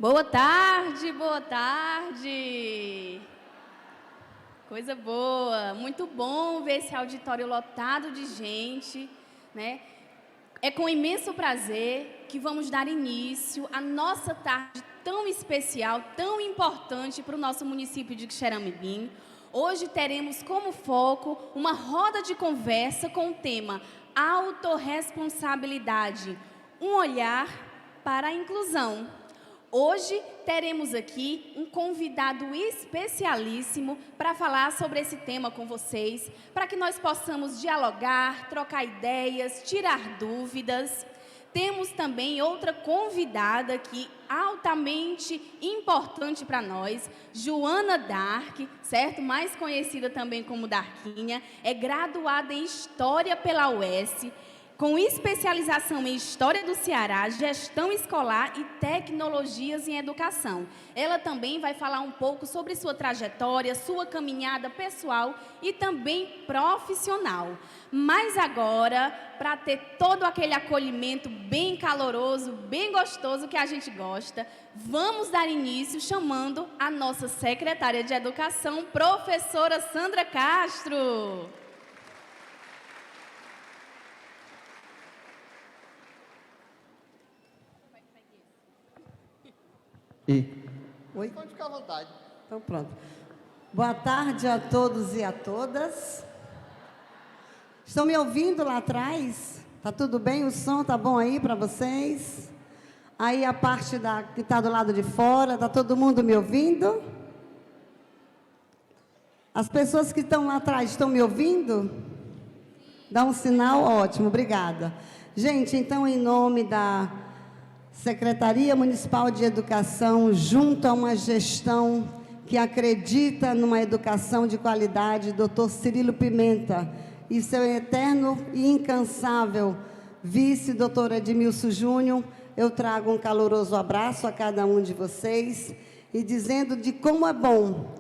Boa tarde, boa tarde. Coisa boa, muito bom ver esse auditório lotado de gente, né? É com imenso prazer que vamos dar início à nossa tarde tão especial, tão importante para o nosso município de Xeramibim. Hoje teremos como foco uma roda de conversa com o tema autorresponsabilidade, um olhar para a inclusão. Hoje teremos aqui um convidado especialíssimo para falar sobre esse tema com vocês, para que nós possamos dialogar, trocar ideias, tirar dúvidas. Temos também outra convidada aqui, altamente importante para nós, Joana Dark, certo? Mais conhecida também como Darquinha, é graduada em História pela UES, com especialização em História do Ceará, Gestão Escolar e Tecnologias em Educação. Ela também vai falar um pouco sobre sua trajetória, sua caminhada pessoal e também profissional. Mas agora, para ter todo aquele acolhimento bem caloroso, bem gostoso que a gente gosta, vamos dar início chamando a nossa secretária de Educação, professora Sandra Castro. Oi? Pode ficar à vontade. Então, pronto. Boa tarde a todos e a todas. Estão me ouvindo lá atrás? Tá tudo bem? O som tá bom aí para vocês? Aí a parte que está do lado de fora, tá todo mundo me ouvindo? As pessoas que estão lá atrás estão me ouvindo? Dá um sinal? Ótimo, obrigada. Gente, então, em nome da Secretaria Municipal de Educação, junto a uma gestão que acredita numa educação de qualidade, Dr. Cirilo Pimenta, e seu eterno e incansável vice, Dr. Edmilson Júnior, eu trago um caloroso abraço a cada um de vocês e dizendo de como é bom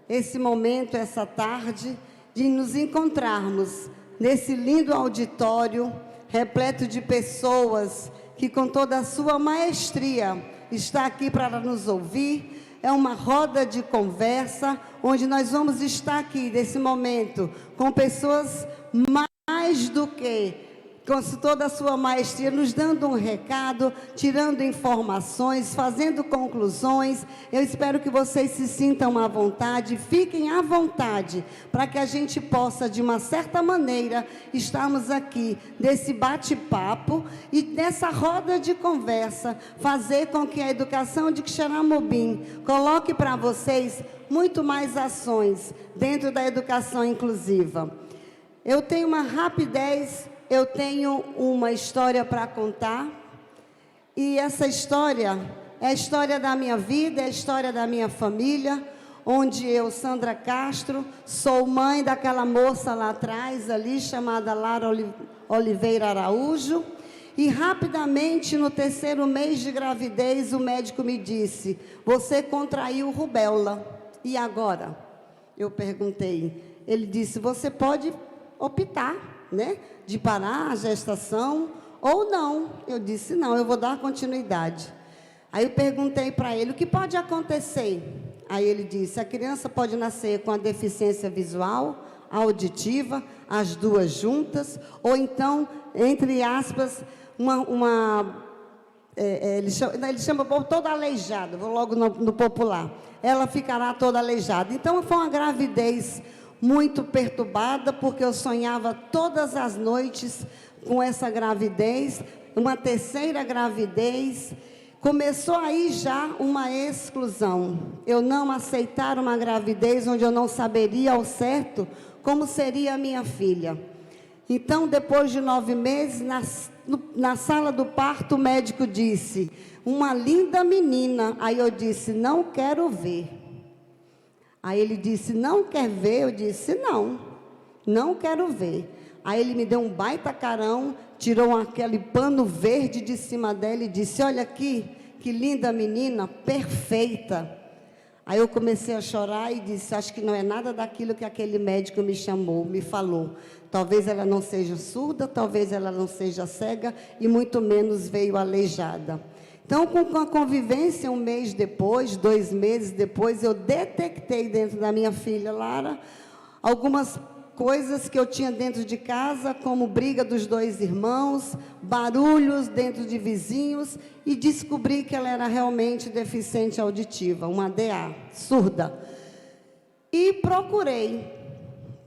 esse momento, essa tarde, de nos encontrarmos nesse lindo auditório, repleto de pessoas que com toda a sua maestria está aqui para nos ouvir. É uma roda de conversa, onde nós vamos estar aqui, nesse momento, com pessoas mais do que, com toda a sua maestria, nos dando um recado, tirando informações, fazendo conclusões. Eu espero que vocês se sintam à vontade, fiquem à vontade, para que a gente possa, de uma certa maneira, estarmos aqui nesse bate-papo e nessa roda de conversa, fazer com que a educação de Xeramobim coloque para vocês muito mais ações dentro da educação inclusiva. Eu tenho uma rapidez. Eu tenho uma história para contar, e essa história é a história da minha vida, é a história da minha família, onde eu, Sandra Castro, sou mãe daquela moça lá atrás, ali, chamada Lara Oliveira Araújo, e rapidamente, no 3º mês de gravidez, o médico me disse: você contraiu rubéola, e agora? Eu perguntei. Ele disse: você pode optar, né, de parar a gestação ou não. Eu disse: não, eu vou dar continuidade. Aí eu perguntei para ele: o que pode acontecer? Aí ele disse: a criança pode nascer com a deficiência visual, auditiva, as duas juntas, ou então, entre aspas, ele chama toda aleijada, vou logo no popular. Ela ficará toda aleijada. Então, foi uma gravidez muito perturbada, porque eu sonhava todas as noites com essa gravidez, uma 3ª gravidez. Começou aí já uma exclusão. Eu não aceitar uma gravidez onde eu não saberia ao como seria a minha filha. Então, depois de 9 meses, na sala do parto, o médico disse: uma linda menina. Aí eu disse: não quero ver. Aí ele disse: não quer ver? Eu disse: não, não quero ver. Aí ele me deu um baita carão, tirou aquele pano verde de cima dela e disse: olha aqui, que linda menina, perfeita. Aí eu comecei a chorar e disse: acho que não é nada daquilo que aquele médico me falou. Talvez ela não seja surda, talvez ela não seja cega e muito menos veio aleijada. Então, com a convivência, um mês depois, 2 meses depois, eu detectei dentro da minha filha, Lara, algumas coisas que eu tinha dentro de casa, como briga dos 2 irmãos, barulhos dentro de vizinhos, e descobri que ela era realmente deficiente auditiva, uma DA, surda. E procurei,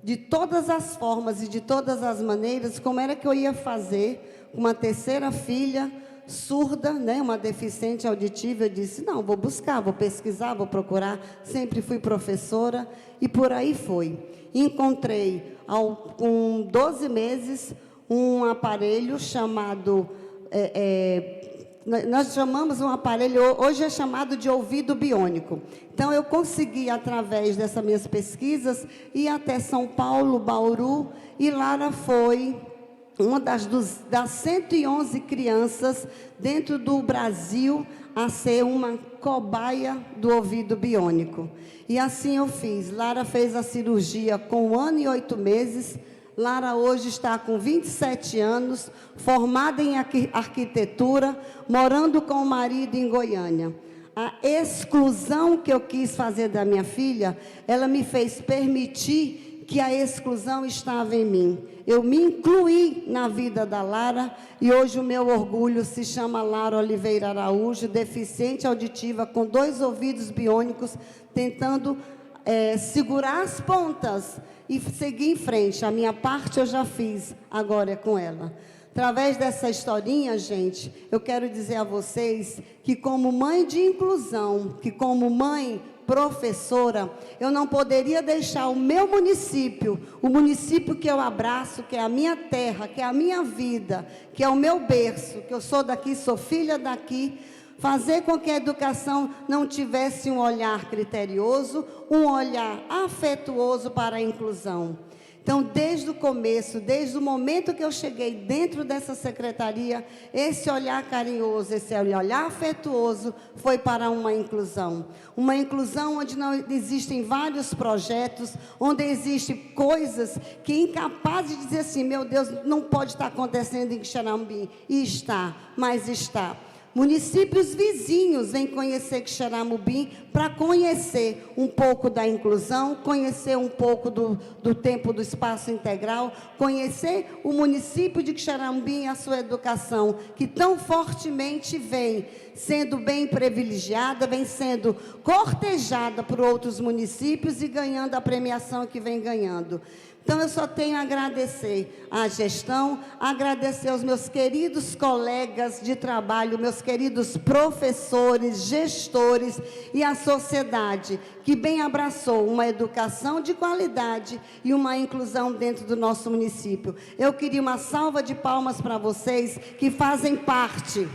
de todas as formas e de todas as maneiras, como era que eu ia fazer com uma terceira filha, surda, né, uma deficiente auditiva. Eu disse, não, vou buscar, vou pesquisar, vou procurar. Sempre fui professora e por aí foi. Encontrei, com 12 meses, um aparelho chamado, nós chamamos um aparelho, hoje é chamado de ouvido biônico. Então, eu consegui, através dessas minhas pesquisas, ir até São Paulo, Bauru, e Lara foi uma das 111 crianças dentro do Brasil a ser uma cobaia do ouvido biônico. E assim eu fiz. Lara fez a cirurgia com 1 ano e 8 meses. Lara hoje está com 27 anos, formada em arquitetura, morando com o marido em Goiânia. A exclusão que eu quis fazer da minha filha, ela me fez permitir que a exclusão estava em mim. Eu me incluí na vida da Lara e hoje o meu orgulho se chama Lara Oliveira Araújo, deficiente auditiva com 2 ouvidos biônicos, tentando segurar as pontas e seguir em frente. A minha parte eu já fiz, agora é com ela. Através dessa historinha, gente, eu quero dizer a vocês que como mãe de inclusão, que como mãe professora, eu não poderia deixar o meu município, o município que eu abraço, que é a minha terra, que é a minha vida, que é o meu berço, que eu sou daqui, sou filha daqui, fazer com que a educação não tivesse um olhar criterioso, um olhar afetuoso para a inclusão. Então, desde o começo, desde o momento que eu cheguei dentro dessa secretaria, esse olhar carinhoso, esse olhar afetuoso foi para uma inclusão. Uma inclusão onde não existem vários projetos, onde existem coisas que é incapaz de dizer assim, meu Deus, não pode estar acontecendo em Quixeramobim. E está, mas está. Municípios vizinhos vêm conhecer Quixeramobim para conhecer um pouco da inclusão, conhecer um pouco do tempo do espaço integral, conhecer o município de Quixeramobim e a sua educação, que tão fortemente vem sendo bem privilegiada, vem sendo cortejada por outros municípios e ganhando a premiação que vem ganhando. Então, eu só tenho a agradecer à gestão, agradecer aos meus queridos colegas de trabalho, meus queridos professores, gestores e a sociedade, que bem abraçou uma educação de qualidade e uma inclusão dentro do nosso município. Eu queria uma salva de palmas para vocês que fazem parte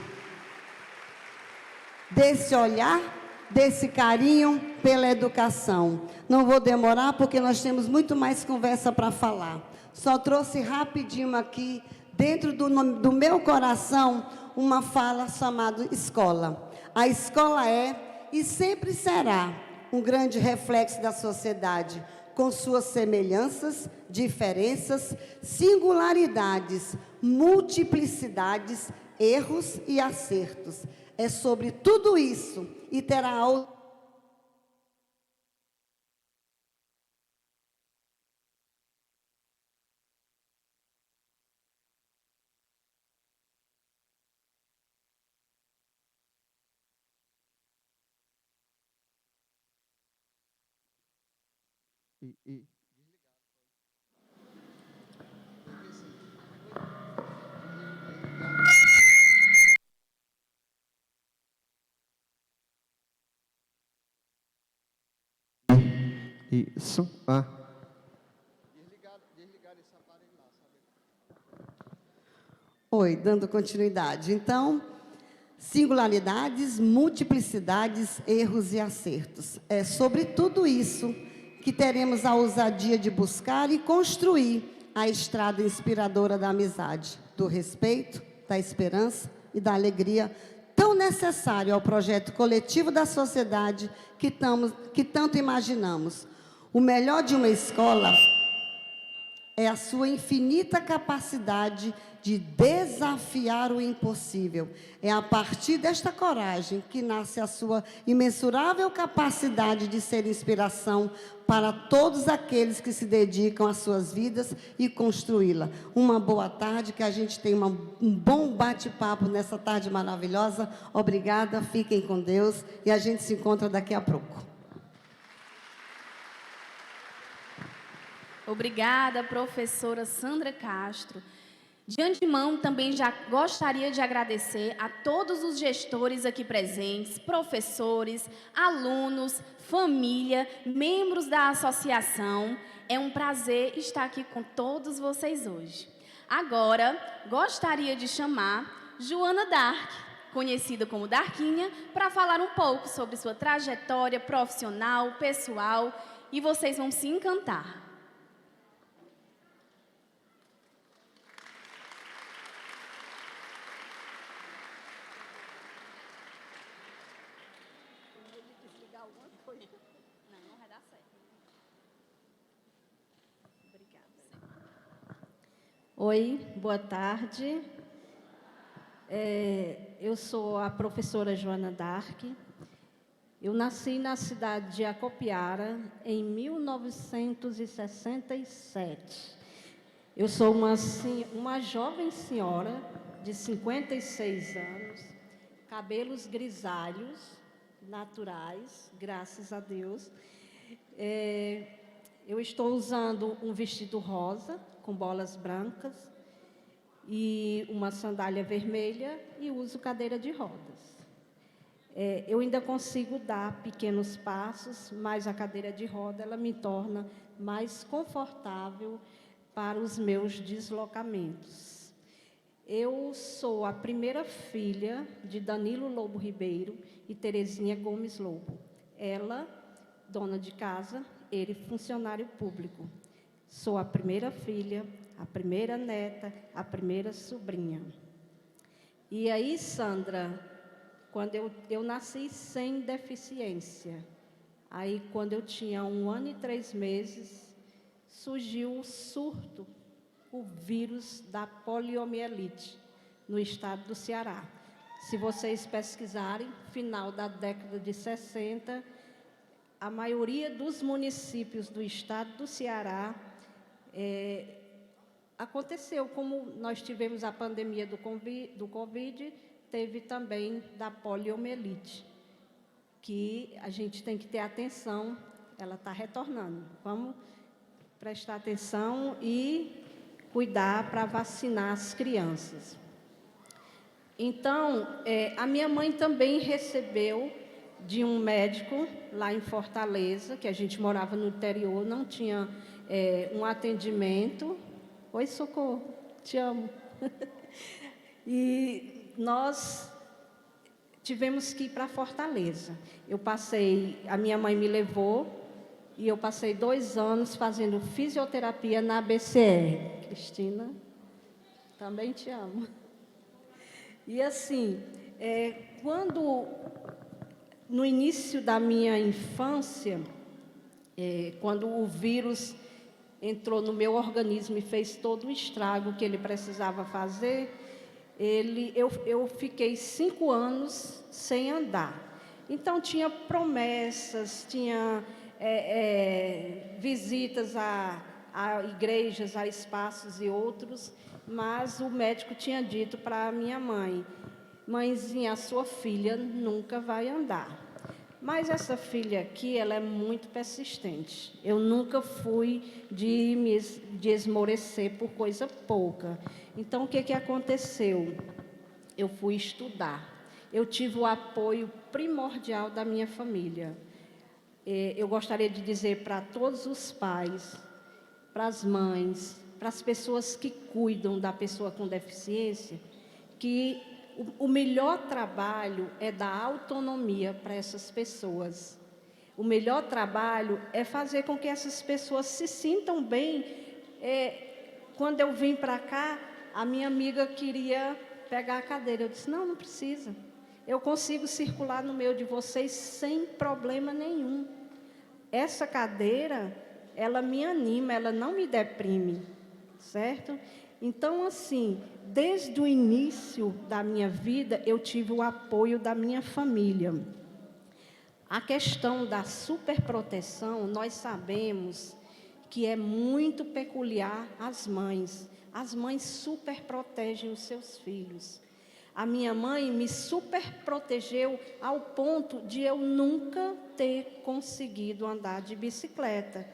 desse olhar, desse carinho pela educação. Não vou demorar, porque nós temos muito mais conversa para falar. Só trouxe rapidinho aqui, dentro do meu coração, uma fala chamada escola. A escola é e sempre será um grande reflexo da sociedade, com suas semelhanças, diferenças, singularidades, multiplicidades, erros e acertos. É sobre tudo isso e terá aula. Isso. Ah. Oi, dando continuidade. Então, singularidades, multiplicidades, erros e acertos. É sobre tudo isso que teremos a ousadia de buscar e construir a estrada inspiradora da amizade, do respeito, da esperança e da alegria, tão necessário ao projeto coletivo da sociedade que tanto imaginamos. O melhor de uma escola é a sua infinita capacidade de desafiar o impossível. É a partir desta coragem que nasce a sua imensurável capacidade de ser inspiração para todos aqueles que se dedicam às suas vidas e construí-la. Uma boa tarde, que a gente tenha um bom bate-papo nessa tarde maravilhosa. Obrigada, fiquem com Deus e a gente se encontra daqui a pouco. Obrigada, professora Sandra Castro. De antemão, também já gostaria de agradecer a todos os gestores aqui presentes, professores, alunos, família, membros da associação. É um prazer estar aqui com todos vocês hoje. Agora, gostaria de chamar Joana Dark, conhecida como Darquinha, para falar um pouco sobre sua trajetória profissional, pessoal, e vocês vão se encantar. Oi, boa tarde. Eu sou a professora Joana Dark. Eu nasci na cidade de Acopiara em 1967. Eu sou uma jovem senhora de 56 anos, cabelos grisalhos, naturais, graças a Deus. Eu estou usando um vestido rosa, com bolas brancas, e uma sandália vermelha, e uso cadeira de rodas. Eu ainda consigo dar pequenos passos, mas a cadeira de roda ela me torna mais confortável para os meus deslocamentos. Eu sou a primeira filha de Danilo Lobo Ribeiro e Terezinha Gomes Lobo. Ela, dona de casa, ele, funcionário público. Sou a primeira filha, a primeira neta, a primeira sobrinha. E aí, Sandra, quando eu nasci sem deficiência. Aí, quando eu tinha 1 ano e 3 meses, surgiu o surto, o vírus da poliomielite, no estado do Ceará. Se vocês pesquisarem, final da década de 60, a maioria dos municípios do estado do Ceará aconteceu, como nós tivemos a pandemia do Covid, teve também da poliomielite, que a gente tem que ter atenção, ela está retornando. Vamos prestar atenção e cuidar para vacinar as crianças. Então, a minha mãe também recebeu de um médico lá em Fortaleza, que a gente morava no interior, não tinha um atendimento. Oi, Socorro, te amo. E nós tivemos que ir para Fortaleza. A minha mãe me levou e eu passei 2 anos fazendo fisioterapia na BCR. Cristina, também te amo. E assim, no início da minha infância, quando o vírus entrou no meu organismo e fez todo o estrago que ele precisava fazer, eu fiquei 5 anos sem andar. Então, tinha promessas, tinha visitas a igrejas, a espaços e outros, mas o médico tinha dito para a minha mãe: mãezinha, a sua filha nunca vai andar. Mas essa filha aqui, ela é muito persistente. Eu nunca fui de esmorecer por coisa pouca. Então, o que aconteceu? Eu fui estudar. Eu tive o apoio primordial da minha família. Eu gostaria de dizer para todos os pais, para as mães, para as pessoas que cuidam da pessoa com deficiência, que o melhor trabalho é dar autonomia para essas pessoas. O melhor trabalho é fazer com que essas pessoas se sintam bem. Quando eu vim para cá, a minha amiga queria pegar a cadeira. Eu disse: não precisa. Eu consigo circular no meio de vocês sem problema nenhum. Essa cadeira, ela me anima, ela não me deprime. certo? Então, assim, desde o início da minha vida, eu tive o apoio da minha família. A questão da superproteção, nós sabemos que é muito peculiar às mães. As mães superprotegem os seus filhos. A minha mãe me superprotegeu ao ponto de eu nunca ter conseguido andar de bicicleta.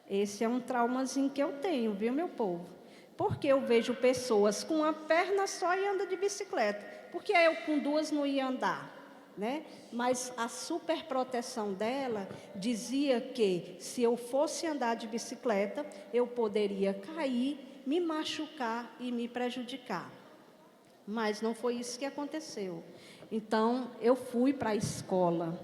Esse é um traumazinho que eu tenho, viu, meu povo? Porque eu vejo pessoas com uma perna só e anda de bicicleta. Porque eu com duas não ia andar, né? Mas a superproteção dela dizia que se eu fosse andar de bicicleta, eu poderia cair, me machucar e me prejudicar. Mas não foi isso que aconteceu. Então, eu fui para a escola.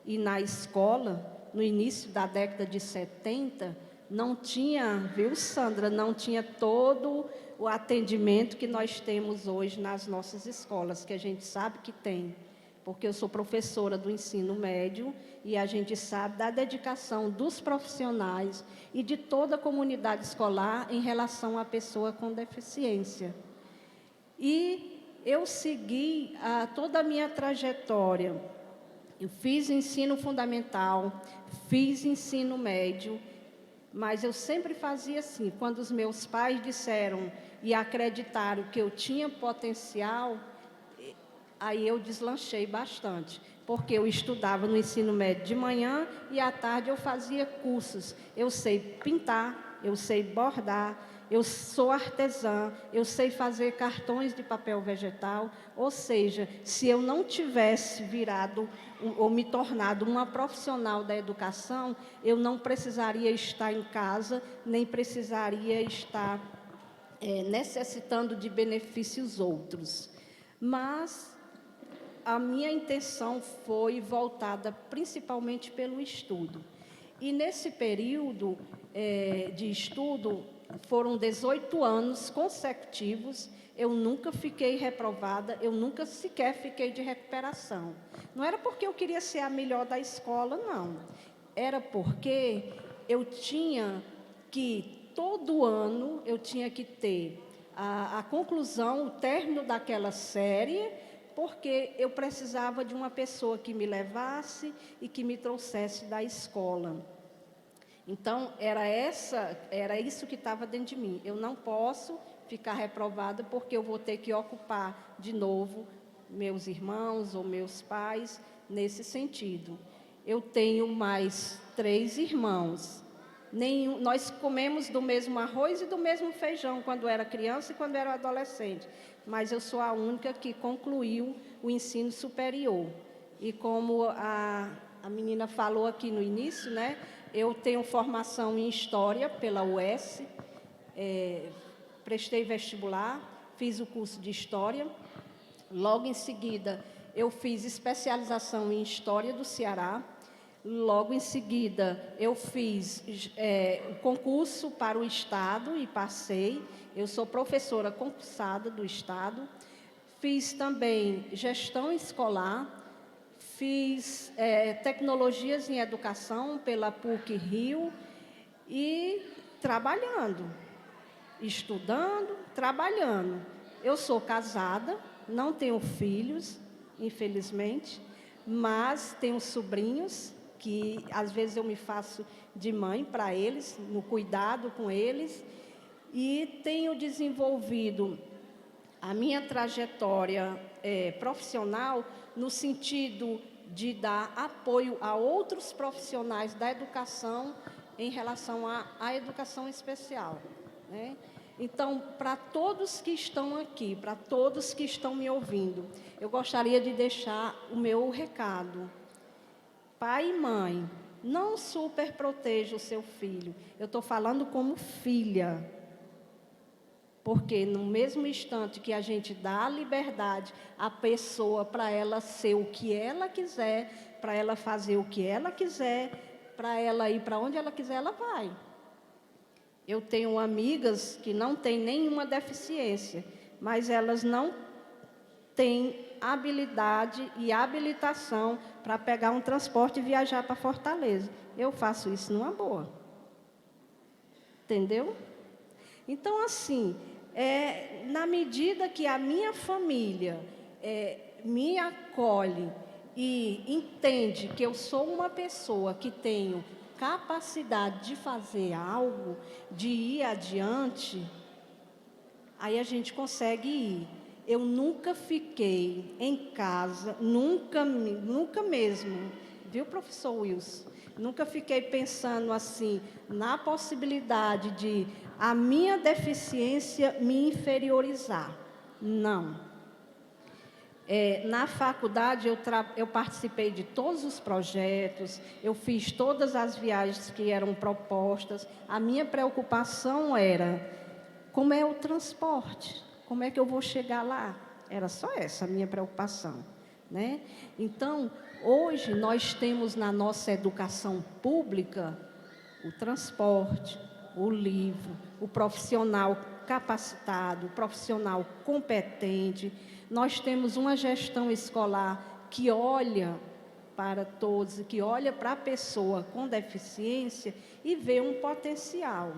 E na escola, no início da década de 70, não tinha, viu, Sandra, não tinha todo o atendimento que nós temos hoje nas nossas escolas, que a gente sabe que tem. Porque eu sou professora do ensino médio e a gente sabe da dedicação dos profissionais e de toda a comunidade escolar em relação à pessoa com deficiência. E eu segui toda a minha trajetória. Eu fiz ensino fundamental, fiz ensino médio, mas eu sempre fazia assim, quando os meus pais disseram e acreditaram que eu tinha potencial, aí eu deslanchei bastante, porque eu estudava no ensino médio de manhã e à tarde eu fazia cursos. Eu sei pintar, eu sei bordar, eu sou artesã, eu sei fazer cartões de papel vegetal, ou seja, se eu não tivesse virado ou me tornado uma profissional da educação, eu não precisaria estar em casa, nem precisaria estar necessitando de benefícios outros. Mas a minha intenção foi voltada principalmente pelo estudo. E nesse período de estudo, foram 18 anos consecutivos, eu nunca fiquei reprovada, eu nunca sequer fiquei de recuperação. Não era porque eu queria ser a melhor da escola, não. Era porque eu tinha que, todo ano, eu tinha que ter a conclusão, o término daquela série, porque eu precisava de uma pessoa que me levasse e que me trouxesse da escola. Então, era isso que estava dentro de mim. Eu não posso ficar reprovada porque eu vou ter que ocupar de novo meus irmãos ou meus pais nesse sentido. Eu tenho mais 3 irmãos. Nós comemos do mesmo arroz e do mesmo feijão quando era criança e quando era adolescente. Mas eu sou a única que concluiu o ensino superior. E como a menina falou aqui no início, né? Eu tenho formação em História pela UES, prestei vestibular, fiz o curso de História. Logo em seguida, eu fiz especialização em História do Ceará. Logo em seguida, eu fiz o concurso para o Estado e passei. Eu sou professora concursada do Estado. Fiz também gestão escolar. Fiz tecnologias em educação pela PUC-Rio e trabalhando, estudando, trabalhando. Eu sou casada, não tenho filhos, infelizmente, mas tenho sobrinhos que às vezes eu me faço de mãe para eles, no cuidado com eles, e tenho desenvolvido a minha trajetória profissional no sentido de dar apoio a outros profissionais da educação em relação à educação especial, né? Então, para todos que estão aqui, para todos que estão me ouvindo, eu gostaria de deixar o meu recado. Pai e mãe, não superproteja o seu filho. Eu estou falando como filha. Porque no mesmo instante que a gente dá a liberdade à pessoa para ela ser o que ela quiser, para ela fazer o que ela quiser, para ela ir para onde ela quiser, ela vai. Eu tenho amigas que não têm nenhuma deficiência, mas elas não têm habilidade e habilitação para pegar um transporte e viajar para Fortaleza. Eu faço isso numa boa. Entendeu? Então, assim, na medida que a minha família me acolhe e entende que eu sou uma pessoa que tenho capacidade de fazer algo, de ir adiante, aí a gente consegue ir. Eu nunca fiquei em casa, nunca mesmo, viu, professor Wilson? Nunca fiquei pensando assim, na possibilidade de a minha deficiência me inferiorizar. Não. Na faculdade, eu participei de todos os projetos, eu fiz todas as viagens que eram propostas. A minha preocupação era, como é o transporte? Como é que eu vou chegar lá? Era só essa a minha preocupação, né? Então, hoje, nós temos na nossa educação pública o transporte, o livro, o profissional capacitado, o profissional competente. Nós temos uma gestão escolar que olha para todos, que olha para a pessoa com deficiência e vê um potencial.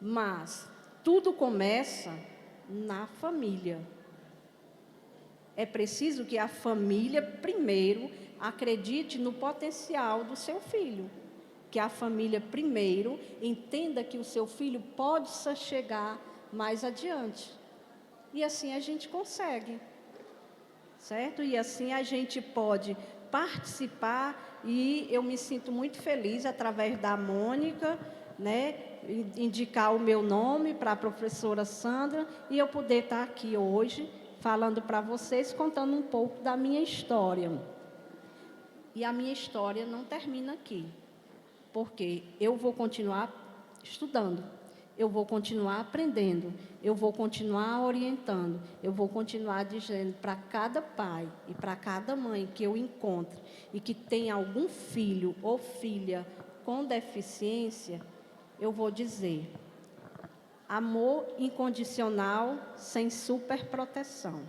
Mas tudo começa na família. É preciso que a família, primeiro, acredite no potencial do seu filho. Que a família, primeiro, entenda que o seu filho pode chegar mais adiante. E assim a gente consegue, certo? E assim a gente pode participar, e eu me sinto muito feliz, através da Mônica, né, indicar o meu nome para a professora Sandra, e eu poder estar aqui hoje, falando para vocês, contando um pouco da minha história. E a minha história não termina aqui, porque eu vou continuar estudando, eu vou continuar aprendendo, eu vou continuar orientando, eu vou continuar dizendo para cada pai e para cada mãe que eu encontre e que tem algum filho ou filha com deficiência, eu vou dizer: amor incondicional sem superproteção.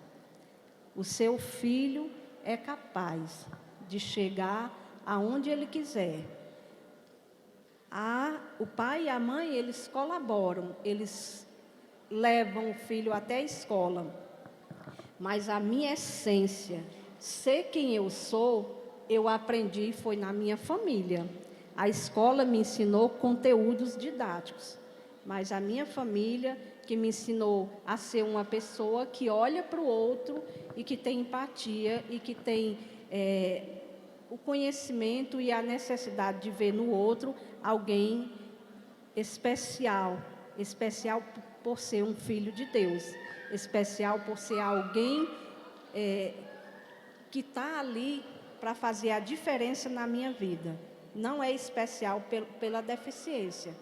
O seu filho é capaz de chegar aonde ele quiser. O pai e a mãe, eles colaboram, eles levam o filho até a escola. Mas a minha essência, ser quem eu sou, eu aprendi foi na minha família. A escola me ensinou conteúdos didáticos, mas a minha família que me ensinou a ser uma pessoa que olha para o outro e que tem empatia e que tem o conhecimento e a necessidade de ver no outro alguém especial, especial por ser um filho de Deus, especial por ser alguém que está ali para fazer a diferença na minha vida. Não é especial pela deficiência,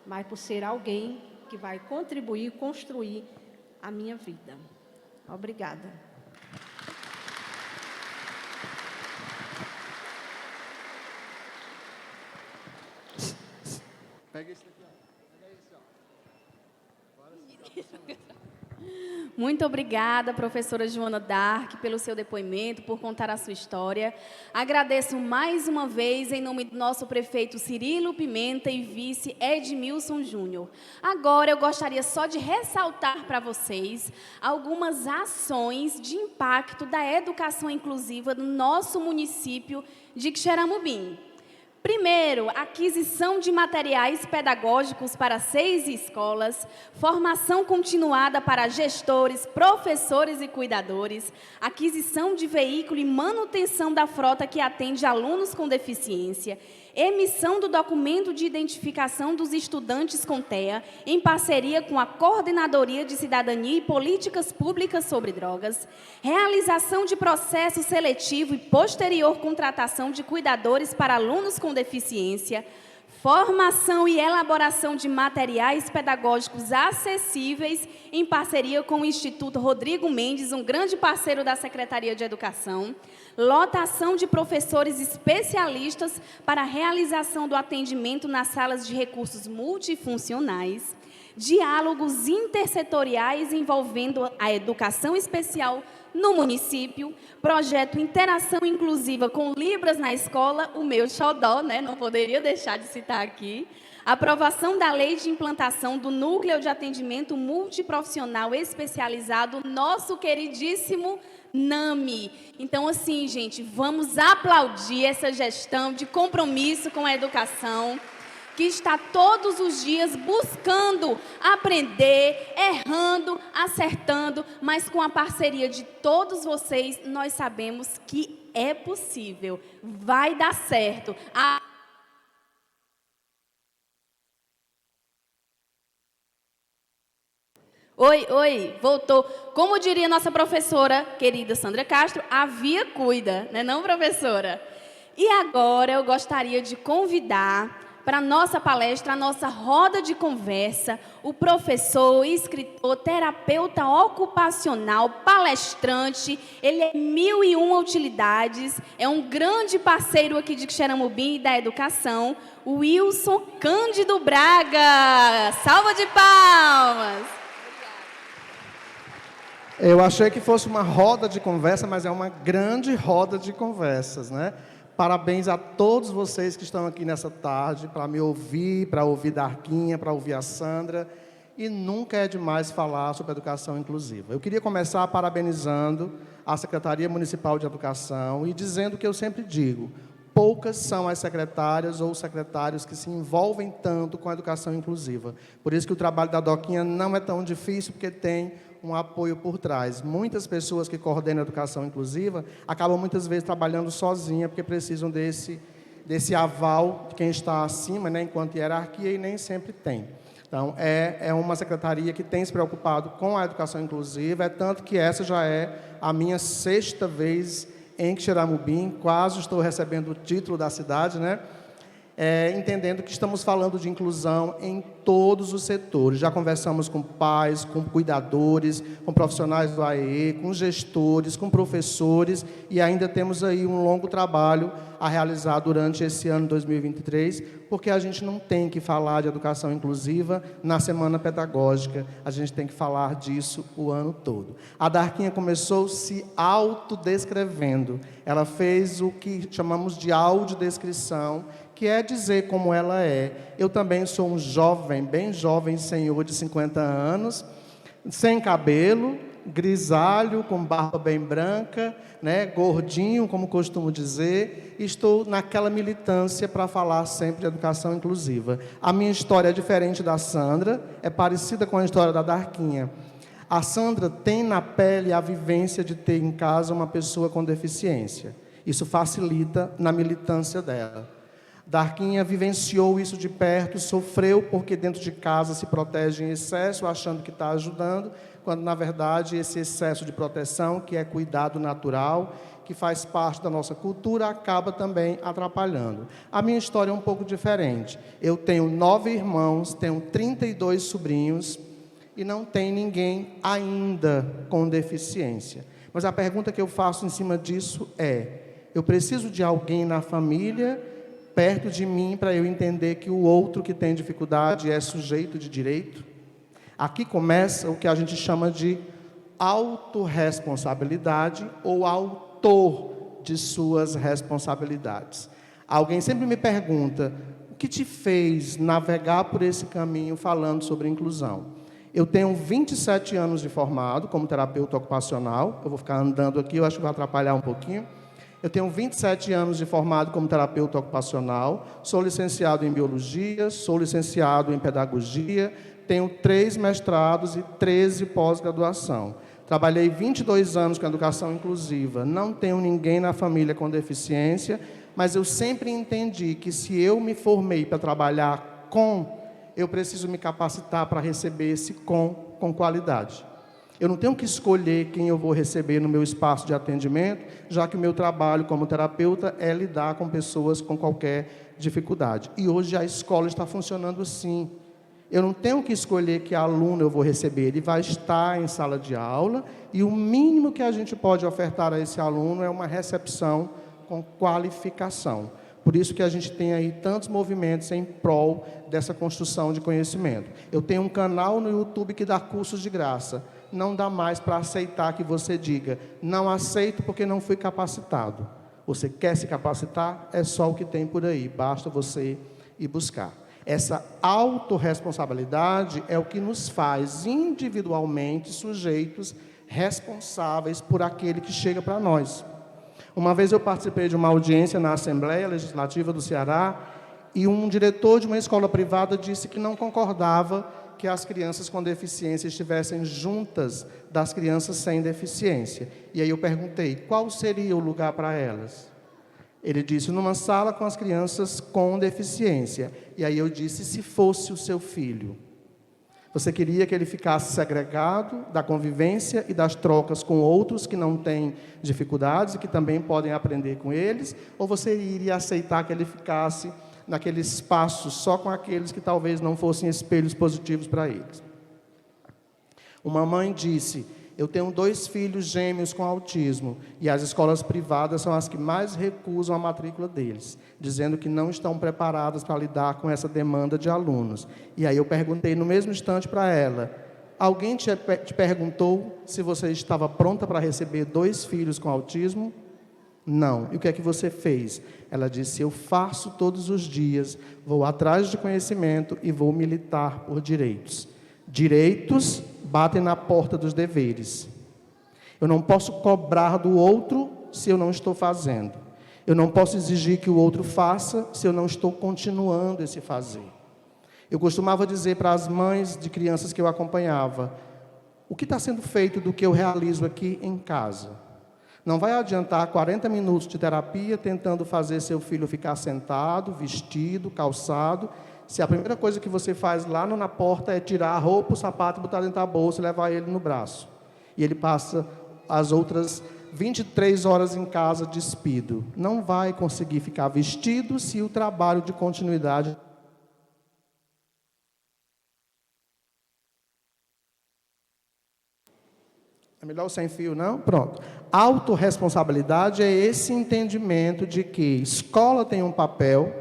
mas por ser alguém que vai contribuir, construir a minha vida. Obrigada. Pega esse daqui, ó. Pega esse, ó. Muito obrigada, professora Joana Dark, pelo seu depoimento, por contar a sua história. Agradeço mais uma vez, em nome do nosso prefeito Cirilo Pimenta e vice Edmilson Júnior. Agora, eu gostaria só de ressaltar para vocês algumas ações de impacto da educação inclusiva no nosso município de Quixeramobim. Primeiro, aquisição de materiais pedagógicos para 6 escolas, formação continuada para gestores, professores e cuidadores, aquisição de veículo e manutenção da frota que atende alunos com deficiência, emissão do documento de identificação dos estudantes com TEA, em parceria com a Coordenadoria de Cidadania e Políticas Públicas sobre Drogas, realização de processo seletivo e posterior contratação de cuidadores para alunos com deficiência, formação e elaboração de materiais pedagógicos acessíveis em parceria com o Instituto Rodrigo Mendes, um grande parceiro da Secretaria de Educação, lotação de professores especialistas para a realização do atendimento nas salas de recursos multifuncionais, diálogos intersetoriais envolvendo a educação especial no município, projeto Interação Inclusiva com Libras na Escola, o meu xodó, né? Não poderia deixar de citar aqui. Aprovação da Lei de Implantação do Núcleo de Atendimento Multiprofissional Especializado, nosso queridíssimo NAMI. Então, assim, gente, vamos aplaudir essa gestão de compromisso com a educação, que está todos os dias buscando aprender, errando, acertando, mas com a parceria de todos vocês, nós sabemos que é possível, vai dar certo. Oi, voltou. Como diria nossa professora, querida Sandra Castro, a via cuida, né não, professora? E agora eu gostaria de convidar para a nossa palestra, a nossa roda de conversa, o professor, escritor, terapeuta ocupacional, palestrante, ele é 1001 utilidades, é um grande parceiro aqui de Xeramubim e da educação, o Wilson Cândido Braga. Salva de palmas! Eu achei que fosse uma roda de conversa, mas é uma grande roda de conversas, né? Parabéns a todos vocês que estão aqui nessa tarde para me ouvir, para ouvir Darquinha, para ouvir a Sandra. E nunca é demais falar sobre educação inclusiva. Eu queria começar parabenizando a Secretaria Municipal de Educação e dizendo o que eu sempre digo: poucas são as secretárias ou secretários que se envolvem tanto com a educação inclusiva. Por isso que o trabalho da Doquinha não é tão difícil, porque tem um apoio por trás. Muitas pessoas que coordenam a educação inclusiva acabam muitas vezes trabalhando sozinha, porque precisam desse aval de quem está acima, né, enquanto hierarquia, e nem sempre tem. Então, é uma secretaria que tem se preocupado com a educação inclusiva, é tanto que essa já é a minha 6ª vez em Xeramubim, quase estou recebendo o título da cidade, né? Entendendo que estamos falando de inclusão em todos os setores. Já conversamos com pais, com cuidadores, com profissionais do AEE, com gestores, com professores, e ainda temos aí um longo trabalho a realizar durante esse ano 2023, porque a gente não tem que falar de educação inclusiva na semana pedagógica, a gente tem que falar disso o ano todo. A Darquinha começou se autodescrevendo. Ela fez o que chamamos de audiodescrição, que é dizer como ela é. Eu também sou um jovem, bem jovem senhor de 50 anos, sem cabelo, grisalho, com barba bem branca, né, gordinho, como costumo dizer, e estou naquela militância para falar sempre de educação inclusiva. A minha história é diferente da Sandra, é parecida com a história da Darquinha. A Sandra tem na pele a vivência de ter em casa uma pessoa com deficiência. Isso facilita na militância dela. Darquinha vivenciou isso de perto, sofreu porque dentro de casa se protege em excesso, achando que está ajudando, quando, na verdade, esse excesso de proteção, que é cuidado natural, que faz parte da nossa cultura, acaba também atrapalhando. A minha história é um pouco diferente. Eu tenho 9 irmãos, tenho 32 sobrinhos e não tem ninguém ainda com deficiência. Mas a pergunta que eu faço em cima disso é: eu preciso de alguém na família perto de mim para eu entender que o outro que tem dificuldade é sujeito de direito? Aqui começa o que a gente chama de autorresponsabilidade ou autor de suas responsabilidades. Alguém sempre me pergunta: o que te fez navegar por esse caminho falando sobre inclusão? Eu tenho 27 anos de formado como terapeuta ocupacional. Eu vou ficar andando aqui, eu acho que vai atrapalhar um pouquinho. Eu tenho 27 anos de formado como terapeuta ocupacional, sou licenciado em biologia, sou licenciado em pedagogia, tenho 3 mestrados e 13 pós-graduação. Trabalhei 22 anos com educação inclusiva, não tenho ninguém na família com deficiência, mas eu sempre entendi que se eu me formei para trabalhar eu preciso me capacitar para receber esse com qualidade. Eu não tenho que escolher quem eu vou receber no meu espaço de atendimento, já que o meu trabalho como terapeuta é lidar com pessoas com qualquer dificuldade. E hoje a escola está funcionando assim. Eu não tenho que escolher que aluno eu vou receber, ele vai estar em sala de aula e o mínimo que a gente pode ofertar a esse aluno é uma recepção com qualificação. Por isso que a gente tem aí tantos movimentos em prol dessa construção de conhecimento. Eu tenho um canal no YouTube que dá cursos de graça. Não dá mais para aceitar que você diga, não aceito porque não fui capacitado. Você quer se capacitar? É só o que tem por aí, basta você ir buscar. Essa autorresponsabilidade é o que nos faz individualmente sujeitos responsáveis por aquele que chega para nós. Uma vez eu participei de uma audiência na Assembleia Legislativa do Ceará e um diretor de uma escola privada disse que não concordava que as crianças com deficiência estivessem juntas das crianças sem deficiência. E aí eu perguntei, qual seria o lugar para elas? Ele disse, numa sala com as crianças com deficiência. E aí eu disse, se fosse o seu filho? Você queria que ele ficasse segregado da convivência e das trocas com outros que não têm dificuldades e que também podem aprender com eles? Ou você iria aceitar que ele ficasse naquele espaço só com aqueles que talvez não fossem espelhos positivos para eles? Uma mãe disse, eu tenho 2 filhos gêmeos com autismo e as escolas privadas são as que mais recusam a matrícula deles, dizendo que não estão preparadas para lidar com essa demanda de alunos. E aí eu perguntei no mesmo instante para ela, alguém te perguntou se você estava pronta para receber 2 filhos com autismo? Não. E o que é que você fez? Ela disse, eu faço todos os dias, vou atrás de conhecimento e vou militar por direitos. Direitos batem na porta dos deveres. Eu não posso cobrar do outro se eu não estou fazendo. Eu não posso exigir que o outro faça se eu não estou continuando esse fazer. Eu costumava dizer para as mães de crianças que eu acompanhava, o que está sendo feito do que eu realizo aqui em casa? Não vai adiantar 40 minutos de terapia tentando fazer seu filho ficar sentado, vestido, calçado, se a primeira coisa que você faz lá na porta é tirar a roupa, o sapato, botar dentro da bolsa e levar ele no braço. E ele passa as outras 23 horas em casa despido. Não vai conseguir ficar vestido se o trabalho de continuidade... É melhor o sem fio, não? Pronto. Autorresponsabilidade é esse entendimento de que escola tem um papel...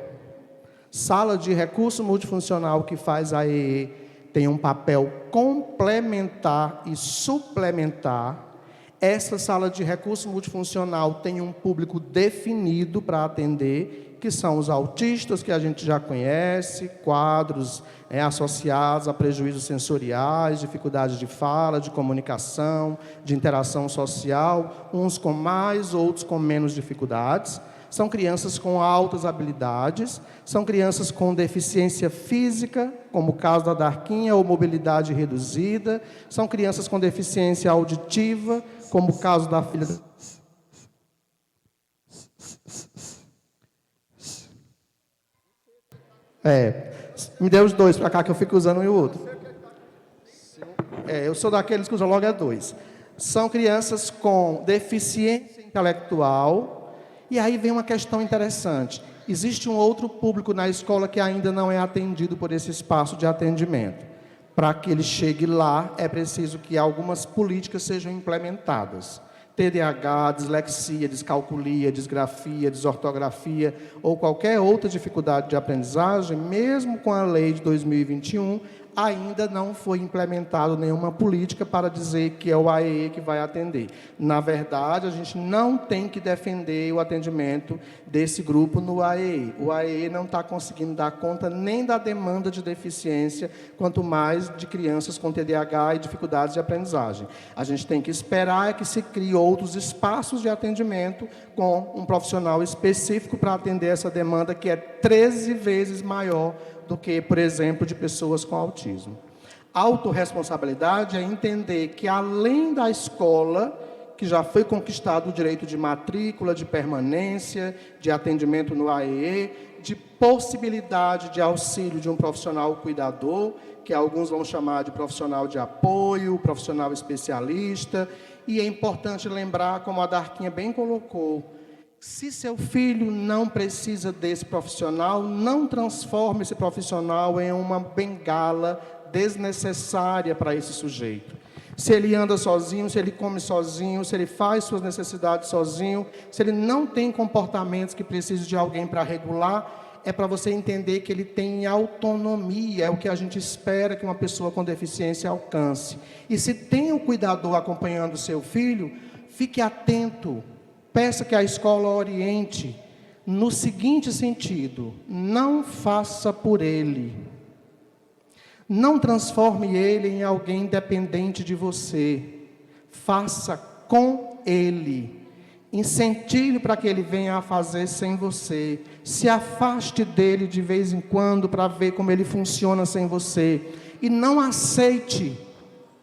Sala de recurso multifuncional que faz a EE tem um papel complementar e suplementar. Essa sala de recurso multifuncional tem um público definido para atender, que são os autistas, que a gente já conhece, quadros associados a prejuízos sensoriais, dificuldades de fala, de comunicação, de interação social, uns com mais, outros com menos dificuldades. São crianças com altas habilidades, são crianças com deficiência física, como o caso da Darquinha, ou mobilidade reduzida, são crianças com deficiência auditiva, como o caso da filha... me dê os 2 para cá, que eu fico usando um e o outro. Eu sou daqueles que usam logo 2. São crianças com deficiência intelectual. E aí vem uma questão interessante. Existe um outro público na escola que ainda não é atendido por esse espaço de atendimento. Para que ele chegue lá, é preciso que algumas políticas sejam implementadas. TDAH, dislexia, descalculia, disgrafia, desortografia ou qualquer outra dificuldade de aprendizagem, mesmo com a lei de 2021, ainda não foi implementado nenhuma política para dizer que é o AEE que vai atender. Na verdade, a gente não tem que defender o atendimento desse grupo no AEE. O AEE não está conseguindo dar conta nem da demanda de deficiência, quanto mais de crianças com TDAH e dificuldades de aprendizagem. A gente tem que esperar que se crie outros espaços de atendimento com um profissional específico para atender essa demanda, que é 13 vezes maior do que, por exemplo, de pessoas com autismo. Autorresponsabilidade é entender que, além da escola, que já foi conquistado o direito de matrícula, de permanência, de atendimento no AEE, de possibilidade de auxílio de um profissional cuidador, que alguns vão chamar de profissional de apoio, profissional especialista, e é importante lembrar, como a Darquinha bem colocou, se seu filho não precisa desse profissional, não transforme esse profissional em uma bengala desnecessária para esse sujeito. Se ele anda sozinho, se ele come sozinho, se ele faz suas necessidades sozinho, se ele não tem comportamentos que precisam de alguém para regular, é para você entender que ele tem autonomia, é o que a gente espera que uma pessoa com deficiência alcance. E se tem um cuidador acompanhando o seu filho, fique atento, peça que a escola oriente no seguinte sentido: não faça por ele. Não transforme ele em alguém dependente de você. Faça com ele. Incentive para que ele venha a fazer sem você. Se afaste dele de vez em quando para ver como ele funciona sem você. E não aceite,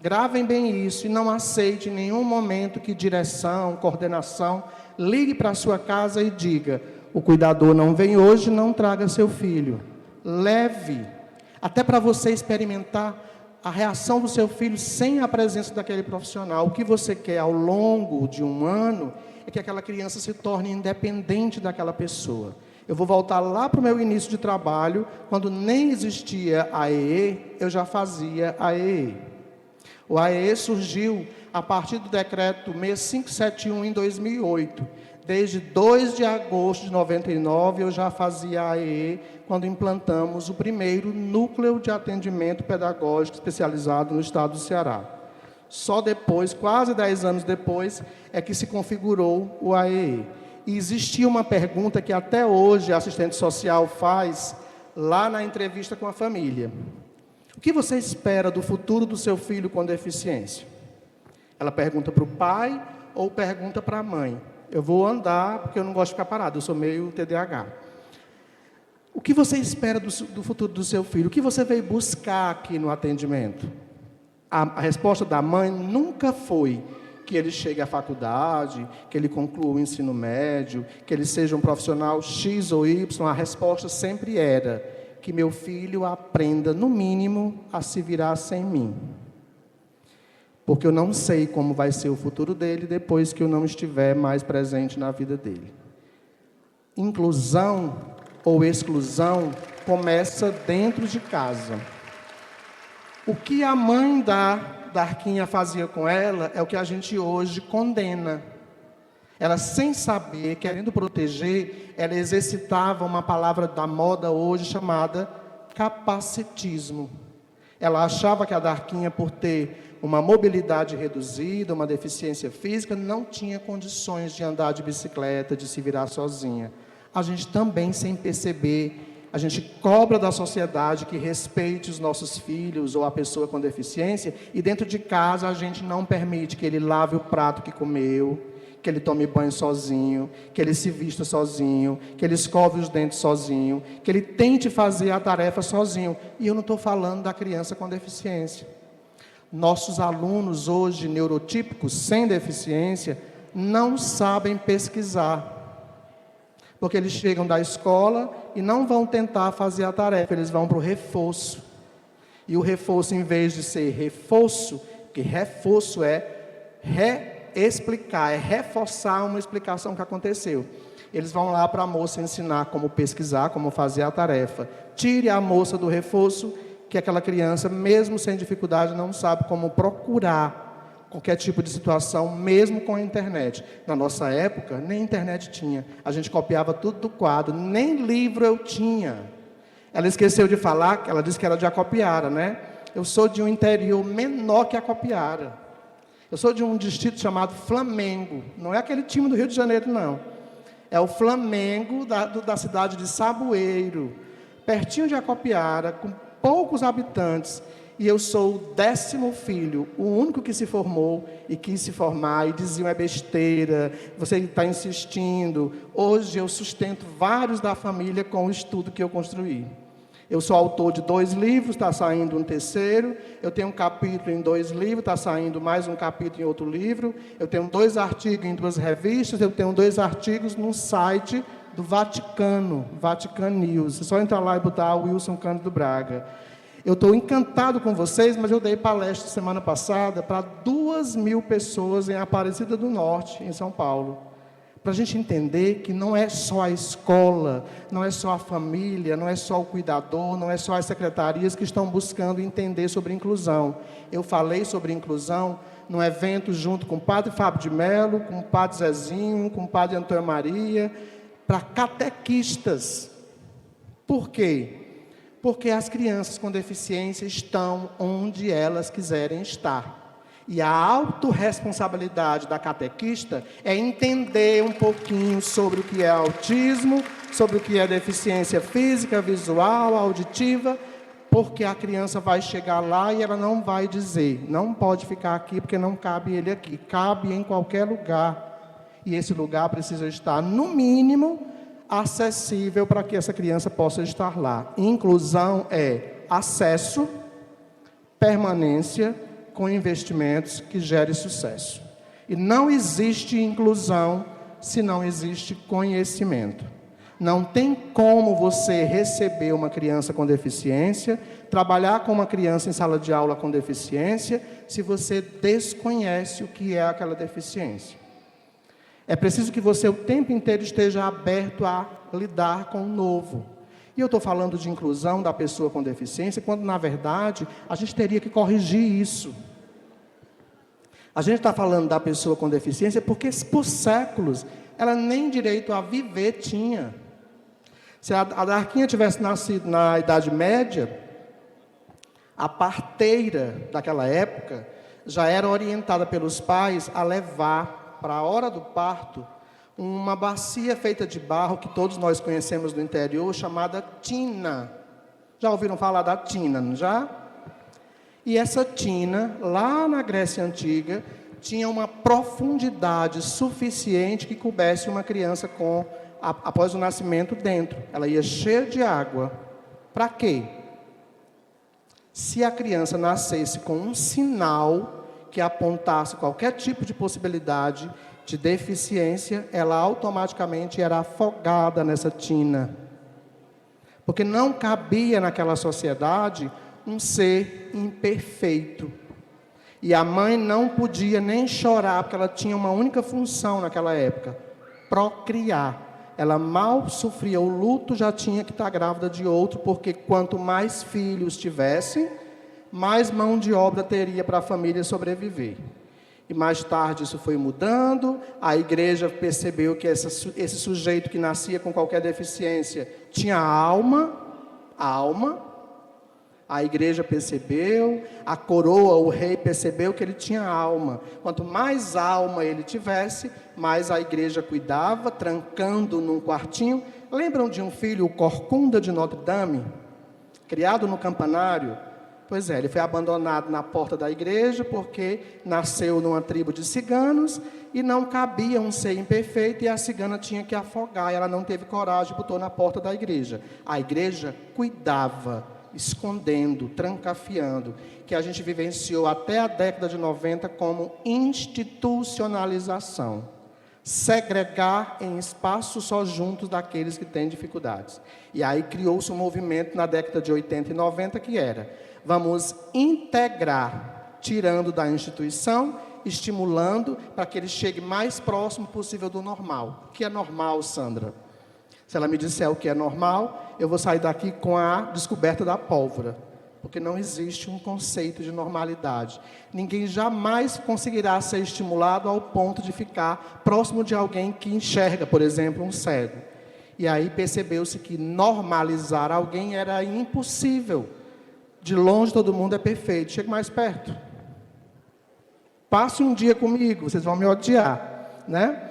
gravem bem isso, e não aceite em nenhum momento que direção, coordenação, ligue para a sua casa e diga: o cuidador não vem hoje, não traga seu filho. Leve, até para você experimentar a reação do seu filho sem a presença daquele profissional. O que você quer ao longo de um ano é que aquela criança se torne independente daquela pessoa. Eu vou voltar lá para o meu início de trabalho, quando nem existia a AEE, eu já fazia a AEE. O AEE surgiu a partir do decreto 6571 em 2008. Desde 2 de agosto de 99, eu já fazia a AEE, quando implantamos o primeiro núcleo de atendimento pedagógico especializado no estado do Ceará. Só depois, quase 10 anos depois, é que se configurou o AEE. E existia uma pergunta que até hoje a assistente social faz lá na entrevista com a família: o que você espera do futuro do seu filho com deficiência? Ela pergunta para o pai ou pergunta para a mãe. Eu vou andar porque eu não gosto de ficar parado, eu sou meio TDAH. O que você espera do futuro do seu filho? O que você veio buscar aqui no atendimento? A resposta da mãe nunca foi que ele chegue à faculdade, que ele conclua o ensino médio, que ele seja um profissional X ou Y. A resposta sempre era que meu filho aprenda, no mínimo, a se virar sem mim. Porque eu não sei como vai ser o futuro dele depois que eu não estiver mais presente na vida dele. Inclusão ou exclusão começa dentro de casa. O que a mãe da Arquinha fazia com ela é o que a gente hoje condena. Ela, sem saber, querendo proteger, ela exercitava uma palavra da moda hoje chamada capacitismo. Ela achava que a Darquinha, por ter uma mobilidade reduzida, uma deficiência física, não tinha condições de andar de bicicleta, de se virar sozinha. A gente também, sem perceber, a gente cobra da sociedade que respeite os nossos filhos ou a pessoa com deficiência, e dentro de casa a gente não permite que ele lave o prato que comeu, que ele tome banho sozinho, que ele se vista sozinho, que ele escove os dentes sozinho, que ele tente fazer a tarefa sozinho. E eu não estou falando da criança com deficiência. Nossos alunos hoje, neurotípicos, sem deficiência, não sabem pesquisar. Porque eles chegam da escola e não vão tentar fazer a tarefa, eles vão para o reforço. E o reforço, em vez de ser reforço, que reforço é explicar, é reforçar uma explicação que aconteceu. Eles vão lá para a moça ensinar como pesquisar, como fazer a tarefa. Tire a moça do reforço, que aquela criança, mesmo sem dificuldade, não sabe como procurar qualquer tipo de situação, mesmo com a internet. Na nossa época, nem internet tinha. A gente copiava tudo do quadro, nem livro eu tinha. Ela esqueceu de falar, ela disse que era de Acopiara, né? Eu sou de um interior menor que Acopiara. Eu sou de um distrito chamado Flamengo. Não é aquele time do Rio de Janeiro, não. É o Flamengo da cidade de Saboeiro, pertinho de Acopiara, com poucos habitantes. E eu sou o 10º filho, o único que se formou e quis se formar, e diziam: é besteira, você está insistindo. Hoje eu sustento vários da família com o estudo que eu construí. Eu sou autor de 2 livros, está saindo um terceiro. Eu tenho um capítulo em 2 livros, está saindo mais um capítulo em outro livro. Eu tenho 2 artigos em 2 revistas. Eu tenho 2 artigos num site do Vaticano, Vatican News. É só entrar lá e botar Wilson Cândido Braga. Eu estou encantado com vocês, mas eu dei palestra semana passada para 2.000 pessoas em Aparecida do Norte, em São Paulo. Para a gente entender que não é só a escola, não é só a família, não é só o cuidador, não é só as secretarias que estão buscando entender sobre inclusão. Eu falei sobre inclusão num evento junto com o padre Fábio de Mello, com o padre Zezinho, com o padre Antônio Maria, para catequistas. Por quê? Porque as crianças com deficiência estão onde elas quiserem estar. E a autorresponsabilidade da catequista é entender um pouquinho sobre o que é autismo, sobre o que é deficiência física, visual, auditiva, porque a criança vai chegar lá e ela não vai dizer, não pode ficar aqui porque não cabe ele aqui, cabe em qualquer lugar. E esse lugar precisa estar, no mínimo, acessível para que essa criança possa estar lá. Inclusão é acesso, permanência, com investimentos que gerem sucesso. E não existe inclusão se não existe conhecimento. Não tem como você receber uma criança com deficiência, trabalhar com uma criança em sala de aula com deficiência, se você desconhece o que é aquela deficiência. É preciso que você o tempo inteiro esteja aberto a lidar com o novo. E eu estou falando de inclusão da pessoa com deficiência, quando, na verdade, a gente teria que corrigir isso. A gente está falando da pessoa com deficiência porque, por séculos, ela nem direito a viver tinha. Se a Darquinha tivesse nascido na Idade Média, a parteira daquela época já era orientada pelos pais a levar para a hora do parto uma bacia feita de barro, que todos nós conhecemos do interior, chamada tina. Já ouviram falar da tina, não já? E essa tina, lá na Grécia Antiga, tinha uma profundidade suficiente que coubesse uma criança após o nascimento dentro. Ela ia cheia de água. Para quê? Se a criança nascesse com um sinal que apontasse qualquer tipo de possibilidade de deficiência, ela automaticamente era afogada nessa tina. Porque não cabia naquela sociedade um ser imperfeito. E a mãe não podia nem chorar, porque ela tinha uma única função naquela época: procriar. Ela mal sofria o luto, já tinha que estar grávida de outro, porque quanto mais filhos tivesse, mais mão de obra teria para a família sobreviver. E mais tarde isso foi mudando, a igreja percebeu que esse sujeito que nascia com qualquer deficiência tinha alma, a igreja percebeu, a coroa, o rei percebeu que ele tinha alma. Quanto mais alma ele tivesse, mais a igreja cuidava, trancando num quartinho. Lembram de um filho, o Corcunda de Notre Dame, criado no campanário? Pois é, ele foi abandonado na porta da igreja porque nasceu numa tribo de ciganos e não cabia um ser imperfeito e a cigana tinha que afogar. E ela não teve coragem, botou na porta da igreja. A igreja cuidava, escondendo, trancafiando, que a gente vivenciou até a década de 90 como institucionalização. Segregar em espaços só juntos daqueles que têm dificuldades. E aí criou-se um movimento na década de 80 e 90 que era: vamos integrar, tirando da instituição, estimulando para que ele chegue mais próximo possível do normal. O que é normal, Sandra? Se ela me disser o que é normal, eu vou sair daqui com a descoberta da pólvora, porque não existe um conceito de normalidade. Ninguém jamais conseguirá ser estimulado ao ponto de ficar próximo de alguém que enxerga, por exemplo, um cego. E aí percebeu-se que normalizar alguém era impossível. De longe todo mundo é perfeito. Chega mais perto. Passe um dia comigo, vocês vão me odiar, né?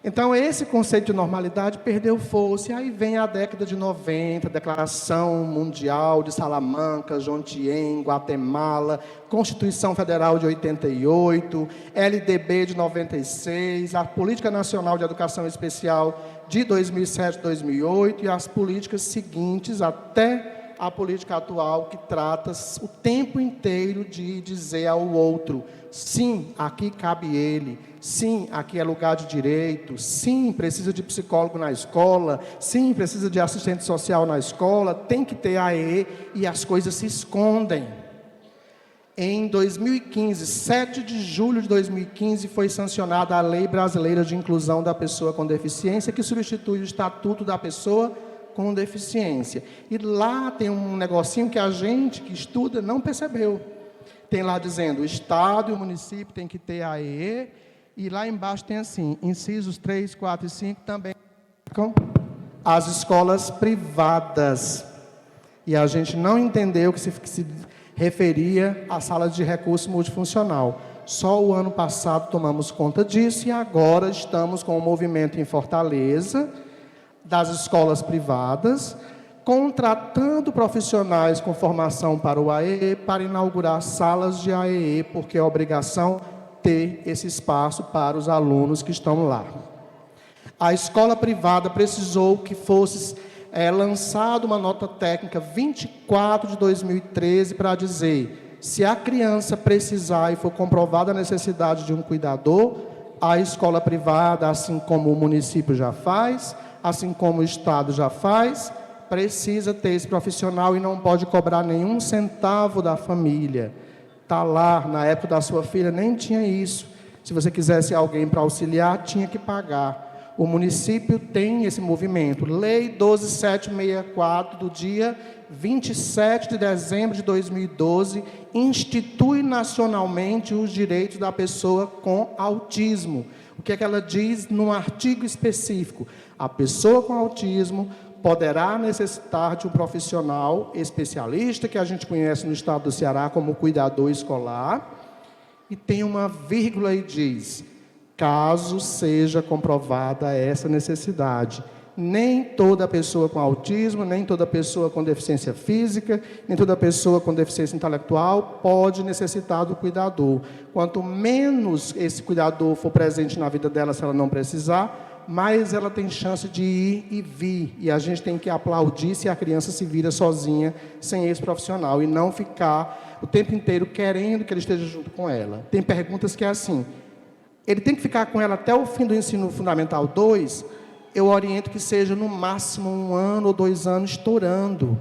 Então, esse conceito de normalidade perdeu força. E aí vem a década de 90, Declaração Mundial de Salamanca, Jomtien, Guatemala, Constituição Federal de 88, LDB de 96, a Política Nacional de Educação Especial de 2007 2008 e as políticas seguintes até a política atual, que trata o tempo inteiro de dizer ao outro: sim, aqui cabe ele, sim, aqui é lugar de direito, sim, precisa de psicólogo na escola, sim, precisa de assistente social na escola, tem que ter AE, e as coisas se escondem. Em 2015, 7 de julho de 2015, foi sancionada a Lei Brasileira de Inclusão da Pessoa com Deficiência, que substitui o Estatuto da Pessoa com Deficiência. E lá tem um negocinho que a gente que estuda não percebeu. Tem lá dizendo, o Estado e o município tem que ter a AEE, e lá embaixo tem assim, incisos 3, 4 e 5 também as escolas privadas. E a gente não entendeu que se referia à sala de recurso multifuncional. Só o ano passado tomamos conta disso e agora estamos com um movimento em Fortaleza, das escolas privadas, contratando profissionais com formação para o AEE, para inaugurar salas de AEE, porque é obrigação ter esse espaço para os alunos que estão lá. A escola privada precisou que fosse lançada uma nota técnica 24 de 2013 para dizer, se a criança precisar e for comprovada a necessidade de um cuidador, a escola privada, assim como o município já faz, assim como o Estado já faz, precisa ter esse profissional e não pode cobrar nenhum centavo da família. Está lá, na época da sua filha, nem tinha isso. Se você quisesse alguém para auxiliar, tinha que pagar. O município tem esse movimento. Lei 12764, do dia 27 de dezembro de 2012, institui nacionalmente os direitos da pessoa com autismo. O que é que ela diz num artigo específico? A pessoa com autismo poderá necessitar de um profissional especialista, que a gente conhece no estado do Ceará como cuidador escolar, e tem uma vírgula e diz, caso seja comprovada essa necessidade. Nem toda pessoa com autismo, nem toda pessoa com deficiência física, nem toda pessoa com deficiência intelectual pode necessitar do cuidador. Quanto menos esse cuidador for presente na vida dela, se ela não precisar, mais ela tem chance de ir e vir. E a gente tem que aplaudir se a criança se vira sozinha, sem esse profissional, e não ficar o tempo inteiro querendo que ele esteja junto com ela. Tem perguntas que é assim, ele tem que ficar com ela até o fim do ensino fundamental 2, eu oriento que seja no máximo 1 ano ou 2 anos estourando.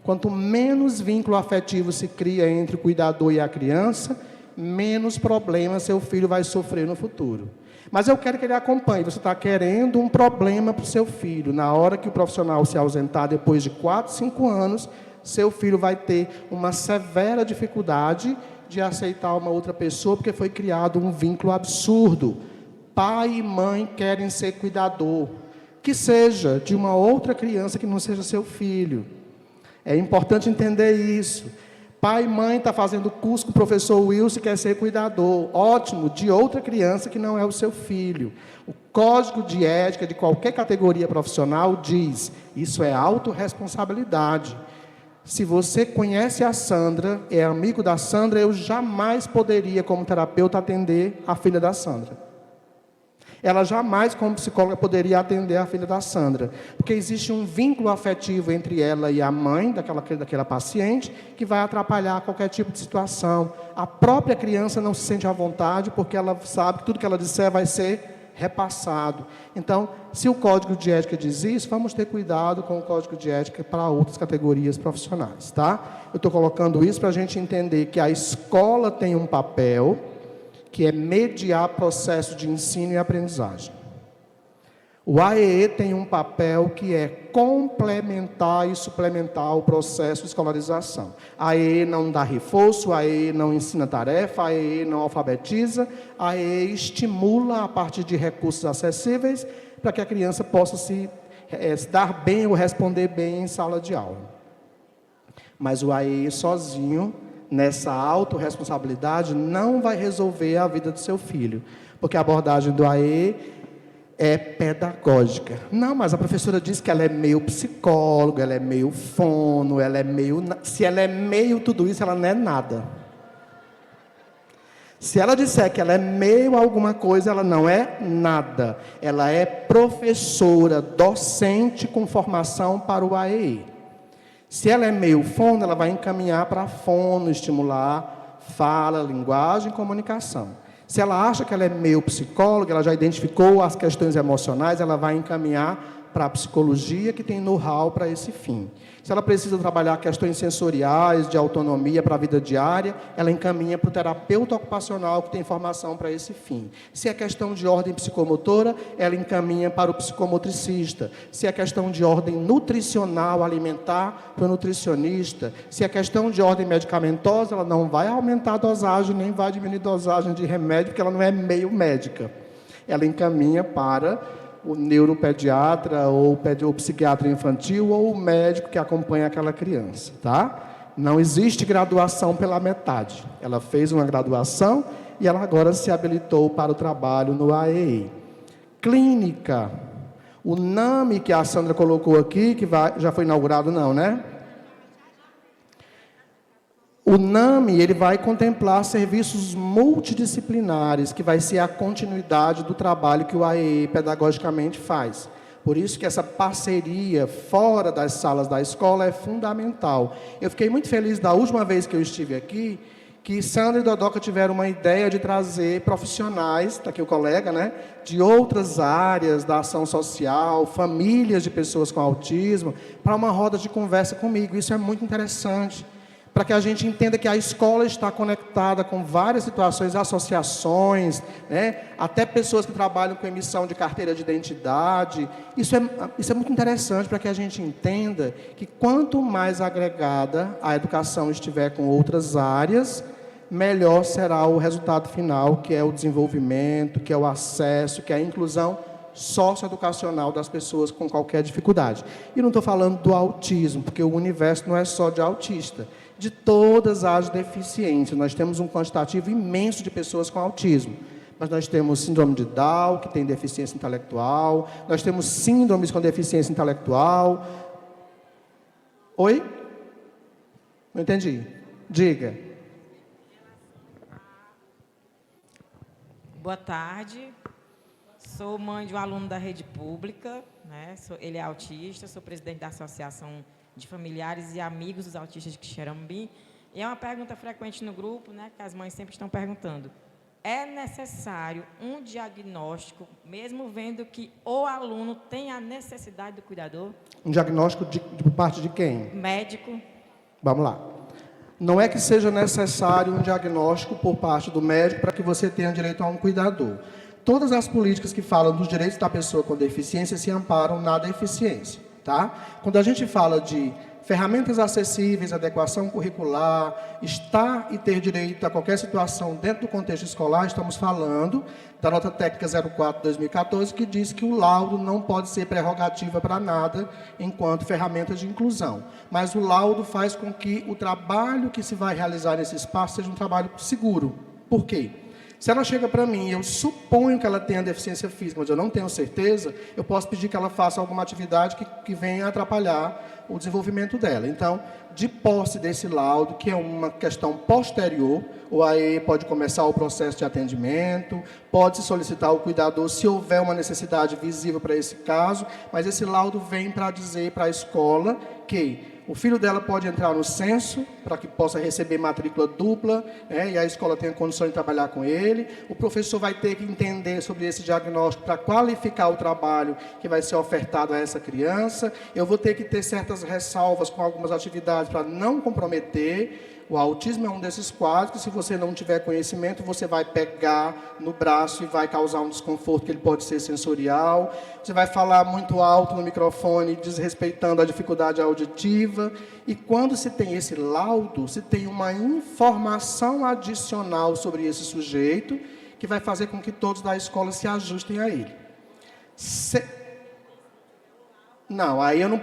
Quanto menos vínculo afetivo se cria entre o cuidador e a criança, menos problema seu filho vai sofrer no futuro. Mas eu quero que ele acompanhe. Você está querendo um problema para o seu filho. Na hora que o profissional se ausentar, depois de 4, 5 anos, seu filho vai ter uma severa dificuldade de aceitar uma outra pessoa, porque foi criado um vínculo absurdo. Pai e mãe querem ser cuidador, que seja de uma outra criança que não seja seu filho. É importante entender isso. Pai e mãe está fazendo curso com o professor Wilson e quer ser cuidador. Ótimo, de outra criança que não é o seu filho. O Código de Ética de qualquer categoria profissional diz, isso é autorresponsabilidade. Se você conhece a Sandra, é amigo da Sandra, eu jamais poderia, como terapeuta, atender a filha da Sandra. Ela jamais, como psicóloga, poderia atender a filha da Sandra, porque existe um vínculo afetivo entre ela e a mãe daquela paciente, que vai atrapalhar qualquer tipo de situação. A própria criança não se sente à vontade, porque ela sabe que tudo que ela disser vai ser repassado. Então, se o Código de Ética diz isso, vamos ter cuidado com o Código de Ética para outras categorias profissionais, tá? Eu estou colocando isso para a gente entender que a escola tem um papel, que é mediar processo de ensino e aprendizagem. O AEE tem um papel que é complementar e suplementar o processo de escolarização. A AEE não dá reforço, a AEE não ensina tarefa, a AEE não alfabetiza, a AEE estimula a partir de recursos acessíveis para que a criança possa se dar bem ou responder bem em sala de aula. Mas o AEE sozinho, nessa autorresponsabilidade, não vai resolver a vida do seu filho, porque a abordagem do AEE é pedagógica. Não, mas a professora diz que ela é meio psicóloga, ela é meio fono, ela é meio... Se ela é meio tudo isso, ela não é nada. Se ela disser que ela é meio alguma coisa, ela não é nada. Ela é professora, docente com formação para o AEE. Se ela é meio fono, ela vai encaminhar para fono, estimular fala, linguagem e comunicação. Se ela acha que ela é meio psicóloga, ela já identificou as questões emocionais, ela vai encaminhar para a psicologia, que tem know-how para esse fim. Se ela precisa trabalhar questões sensoriais, de autonomia para a vida diária, ela encaminha para o terapeuta ocupacional, que tem formação para esse fim. Se é questão de ordem psicomotora, ela encaminha para o psicomotricista. Se é questão de ordem nutricional, alimentar, para o nutricionista. Se é questão de ordem medicamentosa, ela não vai aumentar a dosagem, nem vai diminuir a dosagem de remédio, porque ela não é meio médica. Ela encaminha para o neuropediatra, ou o psiquiatra infantil, ou o médico que acompanha aquela criança, tá? Não existe graduação pela metade. Ela fez uma graduação e ela agora se habilitou para o trabalho no AEE. Clínica. O NAMI que a Sandra colocou aqui, que já foi inaugurado, não, né? O NAMI, ele vai contemplar serviços multidisciplinares, que vai ser a continuidade do trabalho que o AEE pedagogicamente faz. Por isso que essa parceria fora das salas da escola é fundamental. Eu fiquei muito feliz da última vez que eu estive aqui, que Sandra e Dodoca tiveram uma ideia de trazer profissionais, está aqui o colega, né, de outras áreas da ação social, famílias de pessoas com autismo, para uma roda de conversa comigo. Isso é muito interessante, para que a gente entenda que a escola está conectada com várias situações, associações, né? Até pessoas que trabalham com emissão de carteira de identidade. Isso é muito interessante para que a gente entenda que quanto mais agregada a educação estiver com outras áreas, melhor será o resultado final, que é o desenvolvimento, que é o acesso, que é a inclusão socioeducacional das pessoas com qualquer dificuldade. E não estou falando do autismo, porque o universo não é só de autista. De todas as deficiências, nós temos um quantitativo imenso de pessoas com autismo. Mas nós temos síndrome de Down, que tem deficiência intelectual, nós temos síndromes com deficiência intelectual. Oi? Não entendi. Diga. Boa tarde. Sou mãe de um aluno da rede pública, né? Ele é autista, sou presidente da Associação de Familiares e Amigos dos Autistas de Quixeramobim. E é uma pergunta frequente no grupo, né, que as mães sempre estão perguntando. É necessário um diagnóstico, mesmo vendo que o aluno tem a necessidade do cuidador? Um diagnóstico por parte de quem? Médico. Vamos lá. Não é que seja necessário um diagnóstico por parte do médico para que você tenha direito a um cuidador. Todas as políticas que falam dos direitos da pessoa com deficiência se amparam na deficiência, tá? Quando a gente fala de ferramentas acessíveis, adequação curricular, estar e ter direito a qualquer situação dentro do contexto escolar, estamos falando da nota técnica 04/2014, que diz que o laudo não pode ser prerrogativa para nada enquanto ferramenta de inclusão. Mas o laudo faz com que o trabalho que se vai realizar nesse espaço seja um trabalho seguro. Por quê? Se ela chega para mim e eu suponho que ela tenha deficiência física, mas eu não tenho certeza, eu posso pedir que ela faça alguma atividade que venha atrapalhar o desenvolvimento dela. Então, de posse desse laudo, que é uma questão posterior, o AE pode começar o processo de atendimento, pode solicitar o cuidador se houver uma necessidade visível para esse caso, mas esse laudo vem para dizer para a escola que o filho dela pode entrar no censo para que possa receber matrícula dupla, né, e a escola tenha condições de trabalhar com ele. O professor vai ter que entender sobre esse diagnóstico para qualificar o trabalho que vai ser ofertado a essa criança. Eu vou ter que ter certas ressalvas com algumas atividades para não comprometer. O autismo é um desses quadros que, se você não tiver conhecimento, você vai pegar no braço e vai causar um desconforto que ele pode ser sensorial. Você vai falar muito alto no microfone, desrespeitando a dificuldade auditiva. E quando se tem esse laudo, se tem uma informação adicional sobre esse sujeito, que vai fazer com que todos da escola se ajustem a ele. Não, aí eu não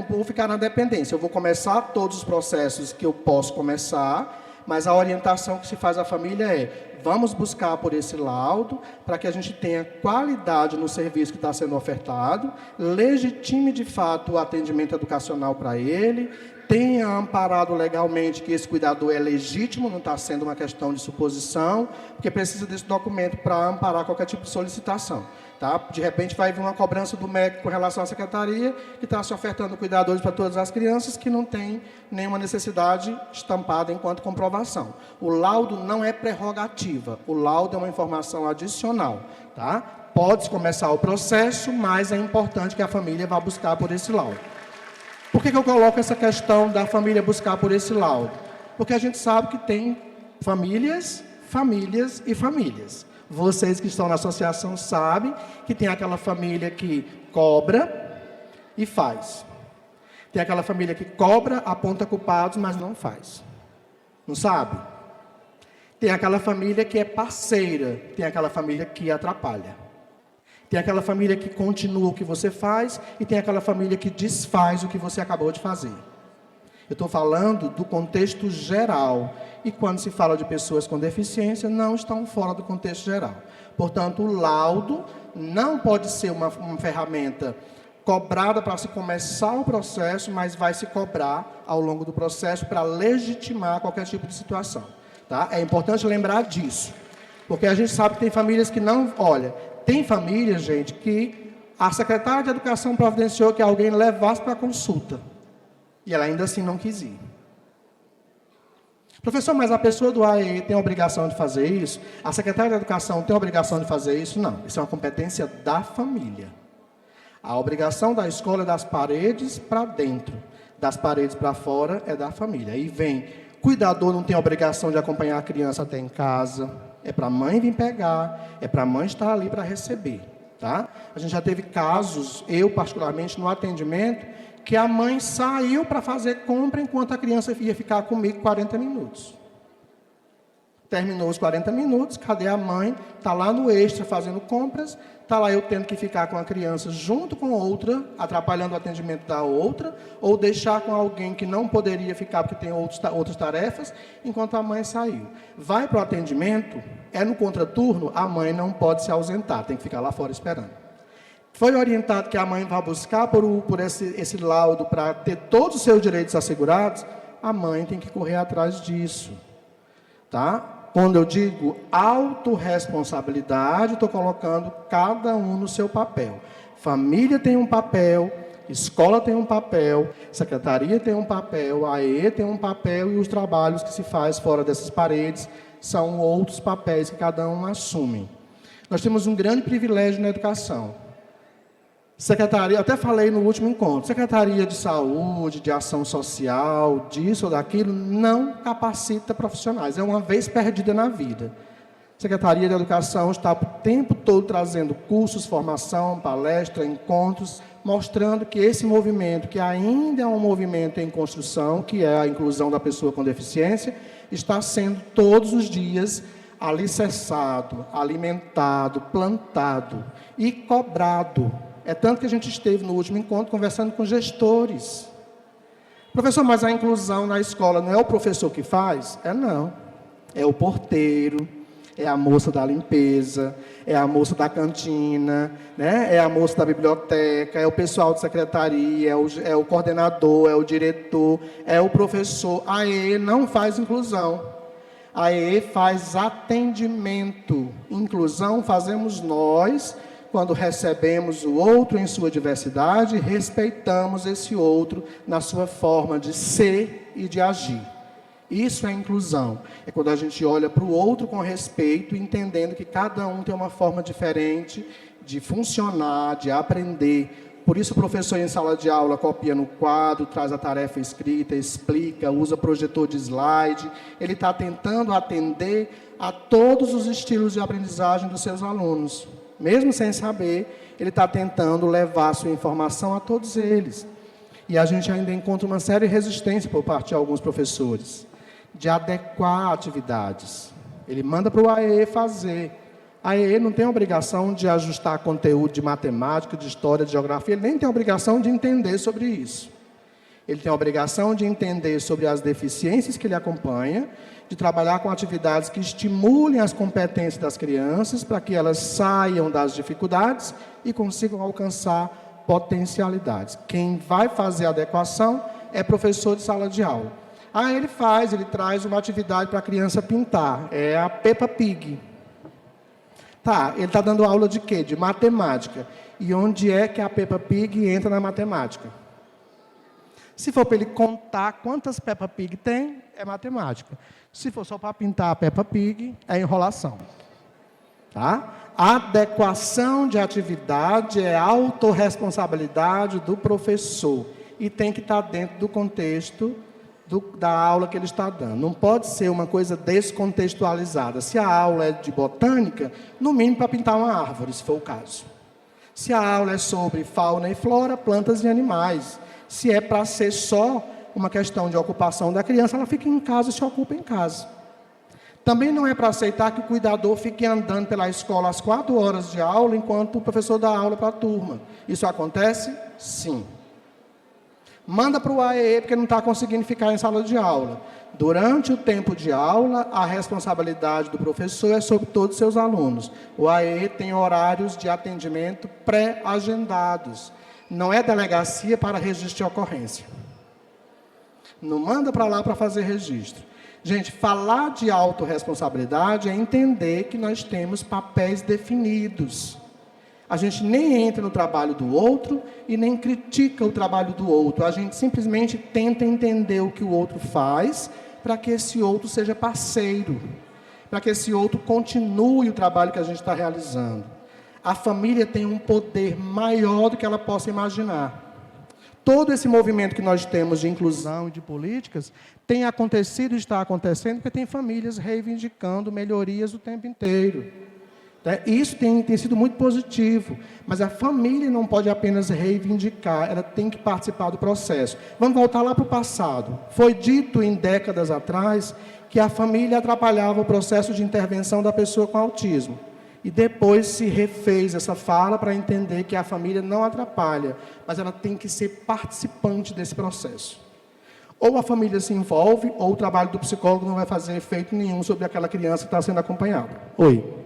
vou ficar na dependência. Eu vou começar todos os processos que eu posso começar, mas a orientação que se faz à família é: vamos buscar por esse laudo, para que a gente tenha qualidade no serviço que está sendo ofertado, legitime de fato o atendimento educacional para ele, tenha amparado legalmente que esse cuidador é legítimo, não está sendo uma questão de suposição, porque precisa desse documento para amparar qualquer tipo de solicitação. Tá? De repente vai vir uma cobrança do médico com relação à secretaria, que está se ofertando cuidadores para todas as crianças que não tem nenhuma necessidade estampada enquanto comprovação. O laudo não é prerrogativa, o laudo é uma informação adicional. Tá? pode começar o processo, mas é importante que a família vá buscar por esse laudo. Por que eu coloco essa questão da família buscar por esse laudo? Porque a gente sabe que tem famílias, famílias e famílias. Vocês que estão na associação sabem que tem aquela família que cobra e faz. Tem aquela família que cobra, aponta culpados, mas não faz. Não sabe? Tem aquela família que é parceira, tem aquela família que atrapalha. Tem aquela família que continua o que você faz e tem aquela família que desfaz o que você acabou de fazer. Eu estou falando do contexto geral. E quando se fala de pessoas com deficiência, não estão fora do contexto geral. Portanto, o laudo não pode ser uma ferramenta cobrada para se começar o processo, mas vai se cobrar ao longo do processo para legitimar qualquer tipo de situação. Tá? É importante lembrar disso. Porque a gente sabe que tem famílias que não... Olha, tem famílias, gente, que a secretária de Educação providenciou que alguém levasse para a consulta. E ela ainda assim não quis ir. Professor, mas a pessoa do AE tem a obrigação de fazer isso? A secretária de Educação tem a obrigação de fazer isso? Não. Isso é uma competência da família. A obrigação da escola é das paredes para dentro. Das paredes para fora é da família. Aí vem, cuidador não tem a obrigação de acompanhar a criança até em casa. É para a mãe vir pegar, é para a mãe estar ali para receber. Tá? A gente já teve casos, eu particularmente, no atendimento, que a mãe saiu para fazer compra enquanto a criança ia ficar comigo 40 minutos. Terminou os 40 minutos, cadê a mãe? Está lá no extra fazendo compras, está lá eu tendo que ficar com a criança junto com outra, atrapalhando o atendimento da outra, ou deixar com alguém que não poderia ficar porque tem outras tarefas, enquanto a mãe saiu. Vai para o atendimento, é no contraturno, a mãe não pode se ausentar, tem que ficar lá fora esperando. Foi orientado que a mãe vá buscar por esse laudo para ter todos os seus direitos assegurados, a mãe tem que correr atrás disso. Tá? Quando eu digo autorresponsabilidade, estou colocando cada um no seu papel. Família tem um papel, escola tem um papel, secretaria tem um papel, a AE tem um papel e os trabalhos que se faz fora dessas paredes são outros papéis que cada um assume. Nós temos um grande privilégio na educação. Secretaria, até falei no último encontro, Secretaria de Saúde, de Ação Social, disso ou daquilo, não capacita profissionais. É uma vez perdida na vida. Secretaria de Educação está o tempo todo trazendo cursos, formação, palestra, encontros, mostrando que esse movimento, que ainda é um movimento em construção, que é a inclusão da pessoa com deficiência, está sendo todos os dias alicerçado, alimentado, plantado e cobrado. É tanto que a gente esteve no último encontro conversando com gestores. Professor, mas a inclusão na escola não é o professor que faz? É não. É o porteiro, é a moça da limpeza, é a moça da cantina, né? É a moça da biblioteca, é o pessoal de secretaria, é o coordenador, é o diretor, é o professor. A AE não faz inclusão. A AE faz atendimento. Inclusão fazemos nós. Quando recebemos o outro em sua diversidade, respeitamos esse outro na sua forma de ser e de agir. Isso é inclusão. É quando a gente olha para o outro com respeito, entendendo que cada um tem uma forma diferente de funcionar, de aprender. Por isso o professor em sala de aula copia no quadro, traz a tarefa escrita, explica, usa projetor de slide. Ele está tentando atender a todos os estilos de aprendizagem dos seus alunos. Mesmo sem saber, ele está tentando levar a sua informação a todos eles. E a gente ainda encontra uma séria resistência por parte de alguns professores, de adequar atividades. Ele manda para o AE fazer. A AE não tem a obrigação de ajustar conteúdo de matemática, de história, de geografia, ele nem tem a obrigação de entender sobre isso. Ele tem a obrigação de entender sobre as deficiências que ele acompanha, de trabalhar com atividades que estimulem as competências das crianças para que elas saiam das dificuldades e consigam alcançar potencialidades. Quem vai fazer a adequação é professor de sala de aula. Ele traz uma atividade para a criança pintar, é a Peppa Pig. Tá, ele está dando aula de quê? De matemática. E onde é que a Peppa Pig entra na matemática? Se for para ele contar quantas Peppa Pig tem, é matemática. Se for só para pintar a Peppa Pig, é enrolação. Tá? Adequação de atividade é autorresponsabilidade do professor e tem que estar dentro do contexto da aula que ele está dando. Não pode ser uma coisa descontextualizada. Se a aula é de botânica, no mínimo para pintar uma árvore, se for o caso. Se a aula é sobre fauna e flora, plantas e animais. Se é para ser só uma questão de ocupação da criança, ela fica em casa e se ocupa em casa. Também não é para aceitar que o cuidador fique andando pela escola às 4 horas de aula, enquanto o professor dá aula para a turma. Isso acontece? Sim. Manda para o AEE porque não está conseguindo ficar em sala de aula. Durante o tempo de aula, a responsabilidade do professor é sobre todos os seus alunos. O AEE tem horários de atendimento pré-agendados. Não é delegacia para registro de ocorrência. Não manda para lá para fazer registro. Gente, falar de autorresponsabilidade é entender que nós temos papéis definidos. A gente nem entra no trabalho do outro e nem critica o trabalho do outro. A gente simplesmente tenta entender o que o outro faz para que esse outro seja parceiro, para que esse outro continue o trabalho que a gente está realizando. A família tem um poder maior do que ela possa imaginar. Todo esse movimento que nós temos de inclusão e de políticas tem acontecido e está acontecendo porque tem famílias reivindicando melhorias o tempo inteiro. Isso tem sido muito positivo, mas a família não pode apenas reivindicar, ela tem que participar do processo. Vamos voltar lá para o passado. Foi dito em décadas atrás que a família atrapalhava o processo de intervenção da pessoa com autismo. E depois se refez essa fala para entender que a família não atrapalha, mas ela tem que ser participante desse processo. Ou a família se envolve, ou o trabalho do psicólogo não vai fazer efeito nenhum sobre aquela criança que está sendo acompanhada. Oi.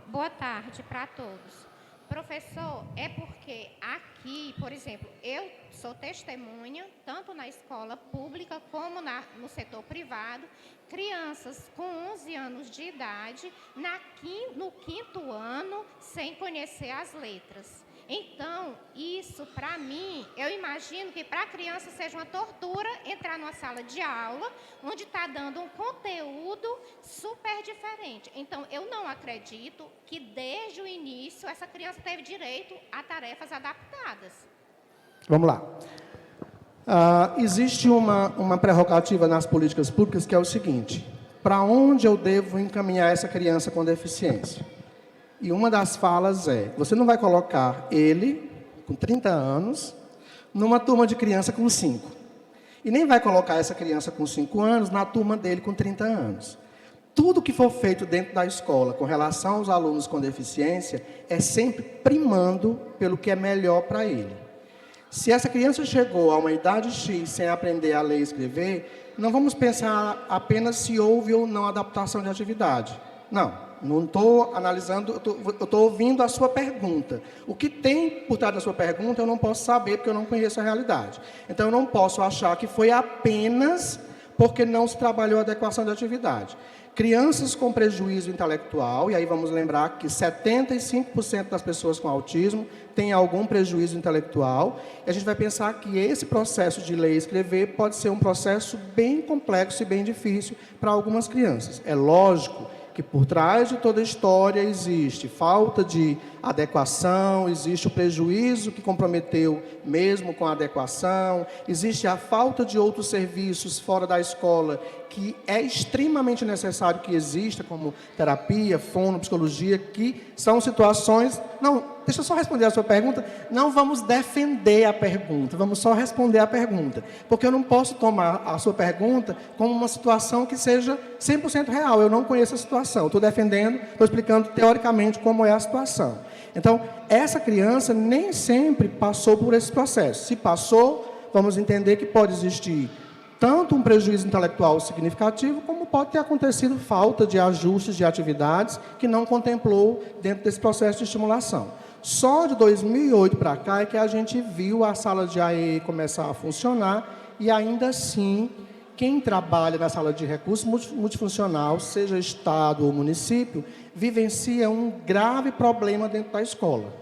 Boa tarde para todos. Professor, é porque aqui, por exemplo, eu sou testemunha, tanto na escola pública como no setor privado, crianças com 11 anos de idade, no 5º ano, sem conhecer as letras. Então, isso, para mim, eu imagino que para a criança seja uma tortura entrar numa sala de aula, onde está dando um conteúdo super diferente. Então, eu não acredito que, desde o início, essa criança teve direito a tarefas adaptadas. Vamos lá. Existe uma prerrogativa nas políticas públicas que é o seguinte: para onde eu devo encaminhar essa criança com deficiência? E uma das falas é: você não vai colocar ele, com 30 anos, numa turma de criança com 5. E nem vai colocar essa criança com 5 anos na turma dele com 30 anos. Tudo que for feito dentro da escola com relação aos alunos com deficiência é sempre primando pelo que é melhor para ele. Se essa criança chegou a uma idade X sem aprender a ler e escrever, não vamos pensar apenas se houve ou não adaptação de atividade. Não estou analisando, eu estou ouvindo a sua pergunta. O que tem por trás da sua pergunta eu não posso saber, porque eu não conheço a realidade. Então, eu não posso achar que foi apenas porque não se trabalhou a adequação de atividade. Crianças com prejuízo intelectual, e aí vamos lembrar que 75% das pessoas com autismo têm algum prejuízo intelectual, e a gente vai pensar que esse processo de ler e escrever pode ser um processo bem complexo e bem difícil para algumas crianças. É lógico que por trás de toda a história existe falta de adequação, existe o prejuízo que comprometeu mesmo com a adequação, existe a falta de outros serviços fora da escola que é extremamente necessário que exista, como terapia, fono, psicologia, que são situações... Não, deixa eu só responder a sua pergunta. Não vamos defender a pergunta, vamos só responder a pergunta. Porque eu não posso tomar a sua pergunta como uma situação que seja 100% real. Eu não conheço a situação. Estou defendendo, estou explicando teoricamente como é a situação. Então, essa criança nem sempre passou por esse processo. Se passou, vamos entender que pode existir tanto um prejuízo intelectual significativo, como pode ter acontecido falta de ajustes de atividades que não contemplou dentro desse processo de estimulação. Só de 2008 para cá é que a gente viu a sala de AE começar a funcionar e ainda assim, quem trabalha na sala de recurso multifuncional, seja Estado ou município, vivencia um grave problema dentro da escola.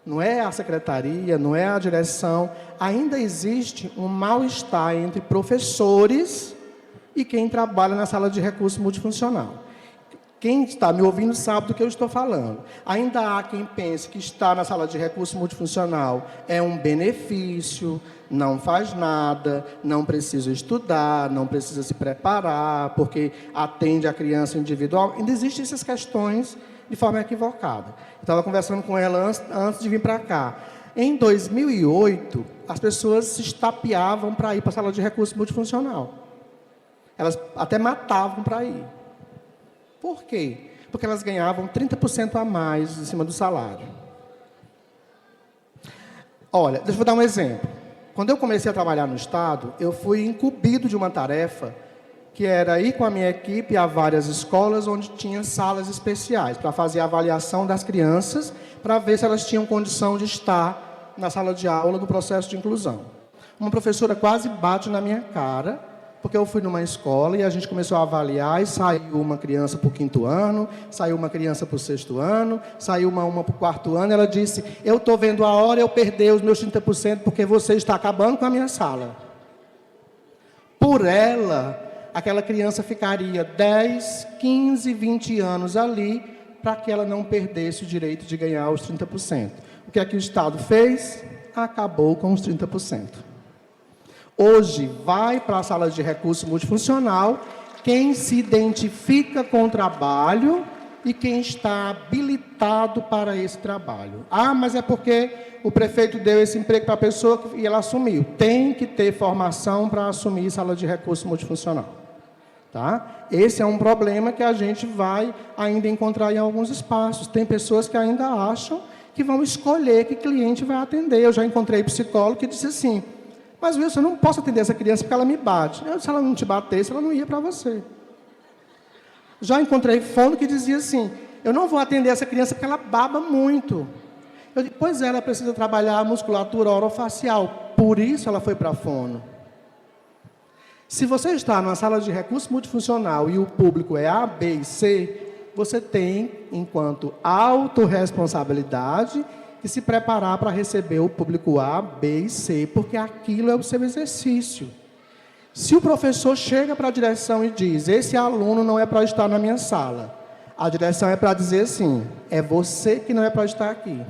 Não é a secretaria, não é a direção. Ainda existe um mal-estar entre professores e quem trabalha na sala de recurso multifuncional. Quem está me ouvindo sabe do que eu estou falando. Ainda há quem pense que estar na sala de recurso multifuncional é um benefício, não faz nada, não precisa estudar, não precisa se preparar, porque atende a criança individual. Ainda existem essas questões de forma equivocada. Eu estava conversando com ela antes de vir para cá. Em 2008, as pessoas se estapeavam para ir para a sala de recurso multifuncional. Elas até matavam para ir. Por quê? Porque elas ganhavam 30% a mais em cima do salário. Olha, deixa eu dar um exemplo. Quando eu comecei a trabalhar no Estado, eu fui incumbido de uma tarefa que era ir com a minha equipe a várias escolas onde tinha salas especiais, para fazer a avaliação das crianças, para ver se elas tinham condição de estar na sala de aula do processo de inclusão. Uma professora quase bate na minha cara, porque eu fui numa escola e a gente começou a avaliar e saiu uma criança para o 5º ano, saiu uma criança para o 6º ano, saiu uma para o 4º ano. Ela disse, eu estou vendo a hora eu perder os meus 30% porque você está acabando com a minha sala. Por ela, aquela criança ficaria 10, 15, 20 anos ali para que ela não perdesse o direito de ganhar os 30%. O que é que o Estado fez? Acabou com os 30%. Hoje, vai para a sala de recurso multifuncional quem se identifica com o trabalho e quem está habilitado para esse trabalho. Ah, mas é porque o prefeito deu esse emprego para a pessoa e ela assumiu. Tem que ter formação para assumir sala de recurso multifuncional. Tá? Esse é um problema que a gente vai ainda encontrar em alguns espaços. Tem pessoas que ainda acham que vão escolher que cliente vai atender. Eu já encontrei psicólogo que disse assim, mas, Wilson, eu não posso atender essa criança porque ela me bate. Se ela não te batesse, ela não ia para você. Já encontrei fono que dizia assim, eu não vou atender essa criança porque ela baba muito. Eu digo, pois é, ela precisa trabalhar a musculatura orofacial, por isso ela foi para fono. Se você está numa sala de recurso multifuncional e o público é A, B e C, você tem, enquanto autorresponsabilidade, que se preparar para receber o público A, B e C, porque aquilo é o seu exercício. Se o professor chega para a direção e diz, esse aluno não é para estar na minha sala, a direção é para dizer assim, é você que não é para estar aqui.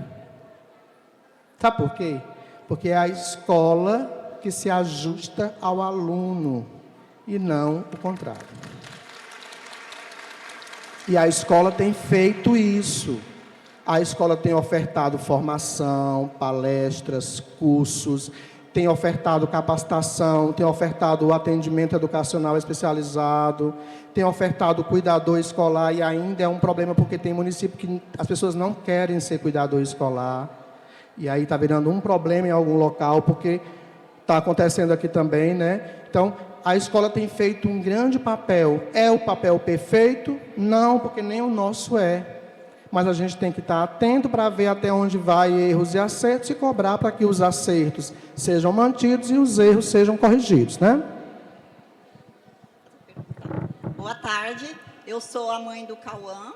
Sabe por quê? Porque é a escola que se ajusta ao aluno e não o contrário. E a escola tem feito isso. A escola tem ofertado formação, palestras, cursos, tem ofertado capacitação, tem ofertado atendimento educacional especializado, tem ofertado cuidador escolar, e ainda é um problema porque tem município que as pessoas não querem ser cuidador escolar. E aí está virando um problema em algum local, porque está acontecendo aqui também, né? Então, a escola tem feito um grande papel. É o papel perfeito? Não, porque nem o nosso é. Mas a gente tem que estar atento para ver até onde vai erros e acertos e cobrar para que os acertos sejam mantidos e os erros sejam corrigidos, né? Boa tarde, eu sou a mãe do Cauã.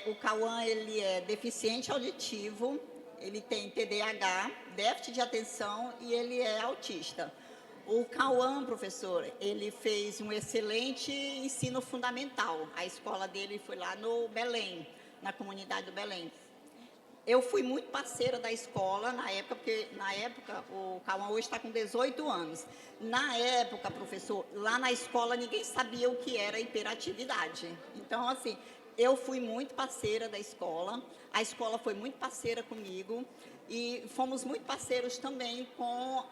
O Cauã, ele é deficiente auditivo, ele tem TDAH, déficit de atenção e ele é autista. O Cauã, professor, ele fez um excelente ensino fundamental. A escola dele foi lá no Belém, na comunidade do Belém. Eu fui muito parceira da escola na época, porque na época o Cauã hoje está com 18 anos. Na época, professor, lá na escola ninguém sabia o que era hiperatividade. Então, assim, eu fui muito parceira da escola, a escola foi muito parceira comigo e fomos muito parceiros também com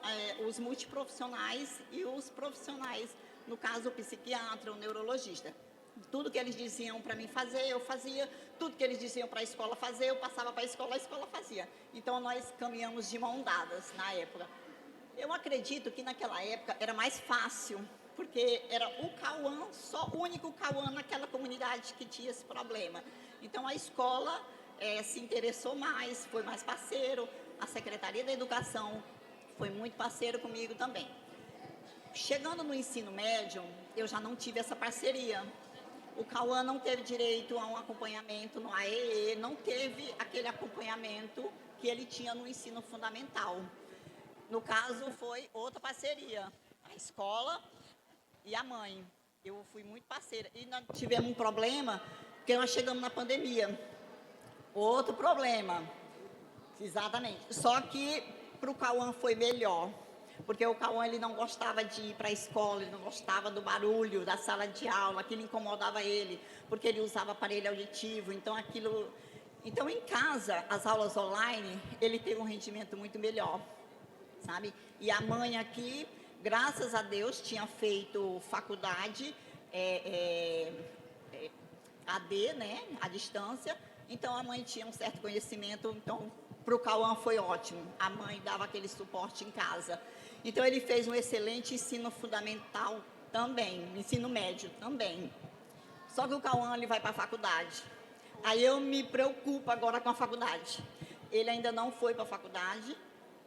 os multiprofissionais e os profissionais, no caso o psiquiatra, o neurologista. Tudo que eles diziam para mim fazer, eu fazia. Tudo que eles diziam para a escola fazer, eu passava para a escola fazia. Então, nós caminhamos de mão dadas na época. Eu acredito que naquela época era mais fácil, porque era o Cauã, só o único Cauã naquela comunidade que tinha esse problema. Então, a escola se interessou mais, foi mais parceiro. A Secretaria da Educação foi muito parceiro comigo também. Chegando no ensino médio, eu já não tive essa parceria. O Cauã não teve direito a um acompanhamento no AEE, não teve aquele acompanhamento que ele tinha no ensino fundamental. No caso, foi outra parceria, a escola e a mãe. Eu fui muito parceira. E nós tivemos um problema porque nós chegamos na pandemia. Outro problema. Exatamente. Só que para o Cauã foi melhor, porque o Cauã ele não gostava de ir para a escola, ele não gostava do barulho da sala de aula, aquilo incomodava ele, porque ele usava aparelho auditivo, então em casa, as aulas online, ele teve um rendimento muito melhor, sabe? E a mãe aqui, graças a Deus, tinha feito faculdade AD, né, à distância, então a mãe tinha um certo conhecimento, então para o Cauã foi ótimo, a mãe dava aquele suporte em casa. Então ele fez um excelente ensino fundamental também, ensino médio também. Só que o Cauã ele vai para a faculdade. Aí eu me preocupo agora com a faculdade. Ele ainda não foi para a faculdade,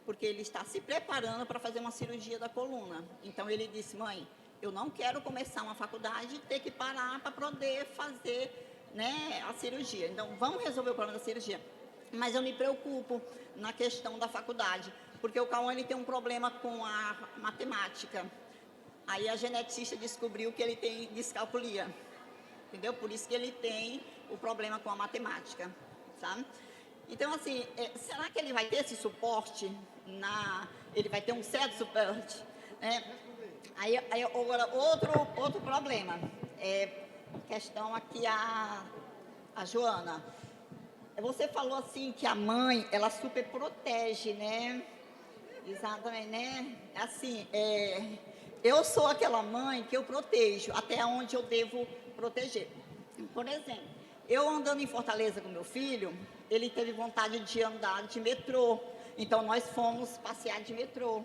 porque ele está se preparando para fazer uma cirurgia da coluna. Então ele disse, mãe, eu não quero começar uma faculdade e ter que parar para poder fazer, né, a cirurgia. Então vamos resolver o problema da cirurgia. Mas eu me preocupo na questão da faculdade, porque o Cauã ele tem um problema com a matemática. Aí a geneticista descobriu que ele tem descalculia, entendeu? Por isso que ele tem o problema com a matemática, sabe? Então, assim, será que ele vai ter esse suporte? Ele vai ter um certo suporte? Né? Aí agora, outro problema, questão aqui a Joana. Você falou assim que a mãe, ela super protege, né? Exatamente, né? Assim, eu sou aquela mãe que eu protejo até onde eu devo proteger. Por exemplo, eu andando em Fortaleza com meu filho, ele teve vontade de andar de metrô. Então, nós fomos passear de metrô.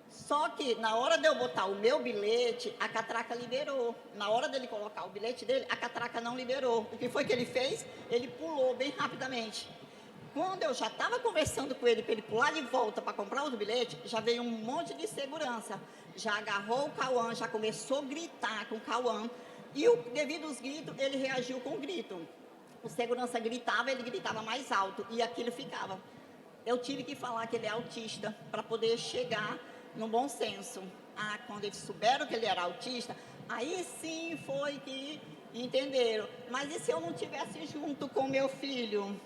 Só que, na hora de eu botar o meu bilhete, a catraca liberou. Na hora dele colocar o bilhete dele, a catraca não liberou. O que foi que ele fez? Ele pulou bem rapidamente. Quando eu já estava conversando com ele para ele pular de volta para comprar outro bilhete, já veio um monte de segurança. Já agarrou o Cauã, já começou a gritar com o Cauã. E devido aos gritos, ele reagiu com o grito. O segurança gritava, ele gritava mais alto e aquilo ficava. Eu tive que falar que ele é autista para poder chegar no bom senso. Quando eles souberam que ele era autista, aí sim foi que entenderam. Mas e se eu não estivesse junto com meu filho?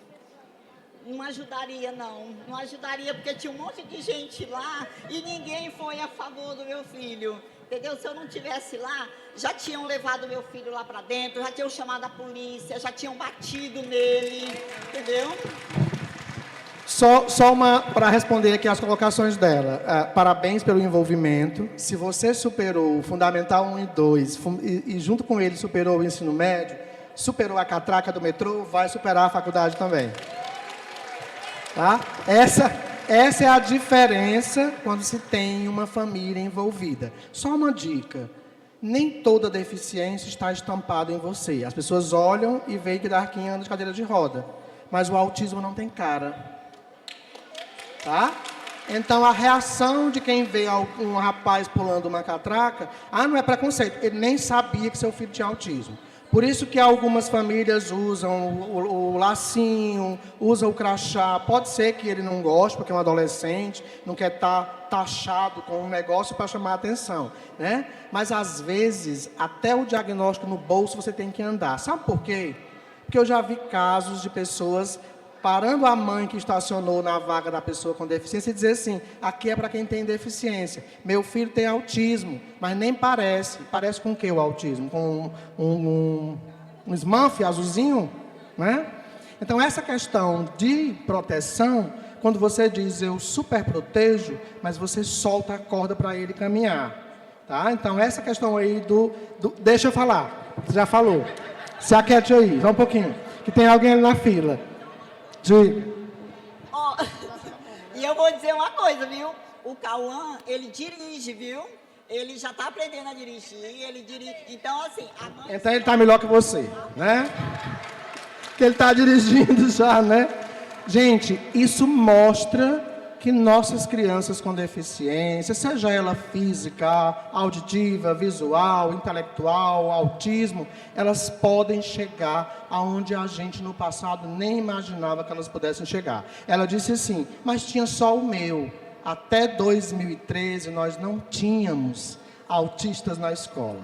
Não ajudaria, não. Não ajudaria porque tinha um monte de gente lá e ninguém foi a favor do meu filho. Entendeu? Se eu não estivesse lá, já tinham levado meu filho lá para dentro, já tinham chamado a polícia, já tinham batido nele, entendeu? Só uma para responder aqui as colocações dela. Parabéns pelo envolvimento. Se você superou o Fundamental 1 e 2 e junto com ele superou o ensino médio, superou a catraca do metrô, vai superar a faculdade também. Tá? Essa é a diferença quando se tem uma família envolvida. Só uma dica. Nem toda deficiência está estampada em você. As pessoas olham e veem que Darquinha anda de cadeira de roda. Mas o autismo não tem cara. Tá? Então, a reação de quem vê um rapaz pulando uma catraca, não é preconceito. Ele nem sabia que seu filho tinha autismo. Por isso que algumas famílias usam o lacinho, usam o crachá. Pode ser que ele não goste, porque é um adolescente, não quer estar taxado com um negócio para chamar a atenção, né? Mas, às vezes, até o diagnóstico no bolso você tem que andar. Sabe por quê? Porque eu já vi casos de pessoas parando a mãe que estacionou na vaga da pessoa com deficiência e dizer assim, aqui é para quem tem deficiência. Meu filho tem autismo, mas nem parece. Parece com o que o autismo? Com um Smurf azulzinho? Né? Então, essa questão de proteção, quando você diz eu super protejo, mas você solta a corda para ele caminhar. Tá? Então, essa questão aí deixa eu falar. Você já falou. Se aquiete aí, só um pouquinho. Que tem alguém ali na fila. E eu vou dizer uma coisa, viu? O Cauã, ele dirige, viu? Ele já está aprendendo a dirigir, ele dirige. Então, assim, a mãe... Então ele está melhor que você, né? Porque ele está dirigindo já, né? Gente, isso mostra que nossas crianças com deficiência, seja ela física, auditiva, visual, intelectual, autismo, elas podem chegar aonde a gente no passado nem imaginava que elas pudessem chegar. Ela disse assim, mas tinha só o meu. Até 2013 nós não tínhamos autistas na escola.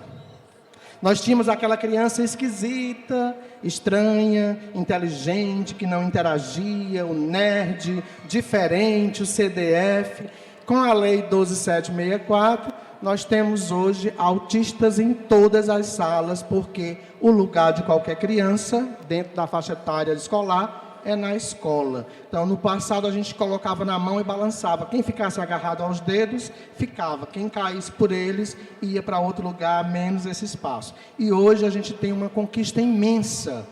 Nós tínhamos aquela criança esquisita, estranha, inteligente, que não interagia, o nerd, diferente, o CDF. Com a Lei 12764, nós temos hoje autistas em todas as salas, porque o lugar de qualquer criança, dentro da faixa etária escolar, é na escola. Então, no passado, a gente colocava na mão e balançava. Quem ficasse agarrado aos dedos, ficava. Quem caísse por eles, ia para outro lugar, menos esse espaço. E hoje a gente tem uma conquista imensa,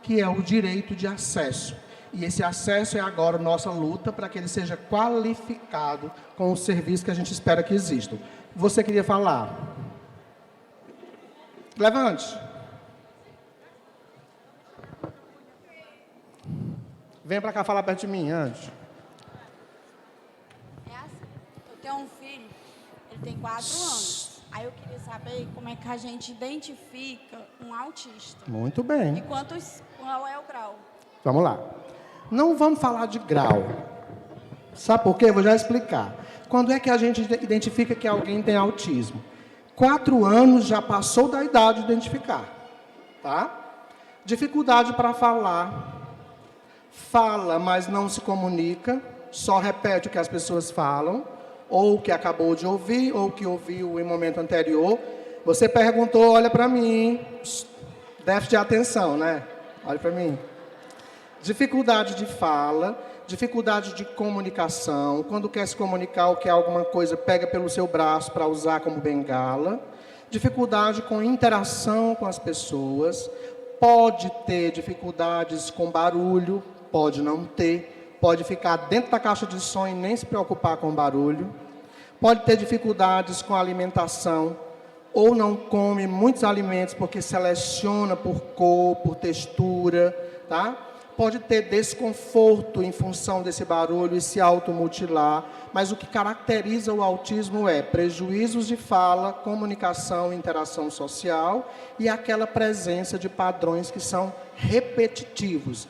que é o direito de acesso. E esse acesso é agora nossa luta para que ele seja qualificado com o serviço que a gente espera que exista. Você queria falar? Levante. Vem para cá falar perto de mim, antes. É assim, eu tenho um filho, ele tem 4 anos. Aí eu queria saber como é que a gente identifica um autista. Muito bem. E qual é o grau? Vamos lá. Não vamos falar de grau. Sabe por quê? Vou já explicar. Quando é que a gente identifica que alguém tem autismo? 4 anos já passou da idade de identificar. Tá? Dificuldade para falar. Fala, mas não se comunica. Só repete o que as pessoas falam. Ou o que acabou de ouvir, ou o que ouviu em momento anterior. Você perguntou, olha para mim. Déficit de atenção, né? Olha para mim. Dificuldade de fala, dificuldade de comunicação. Quando quer se comunicar ou quer alguma coisa, pega pelo seu braço para usar como bengala. Dificuldade com interação com as pessoas. Pode ter dificuldades com barulho, pode não ter. Pode ficar dentro da caixa de som e nem se preocupar com barulho. Pode ter dificuldades com alimentação. Ou não come muitos alimentos porque seleciona por cor, por textura, tá? Pode ter desconforto em função desse barulho e se automutilar, mas o que caracteriza o autismo é prejuízos de fala, comunicação e interação social e aquela presença de padrões que são repetitivos.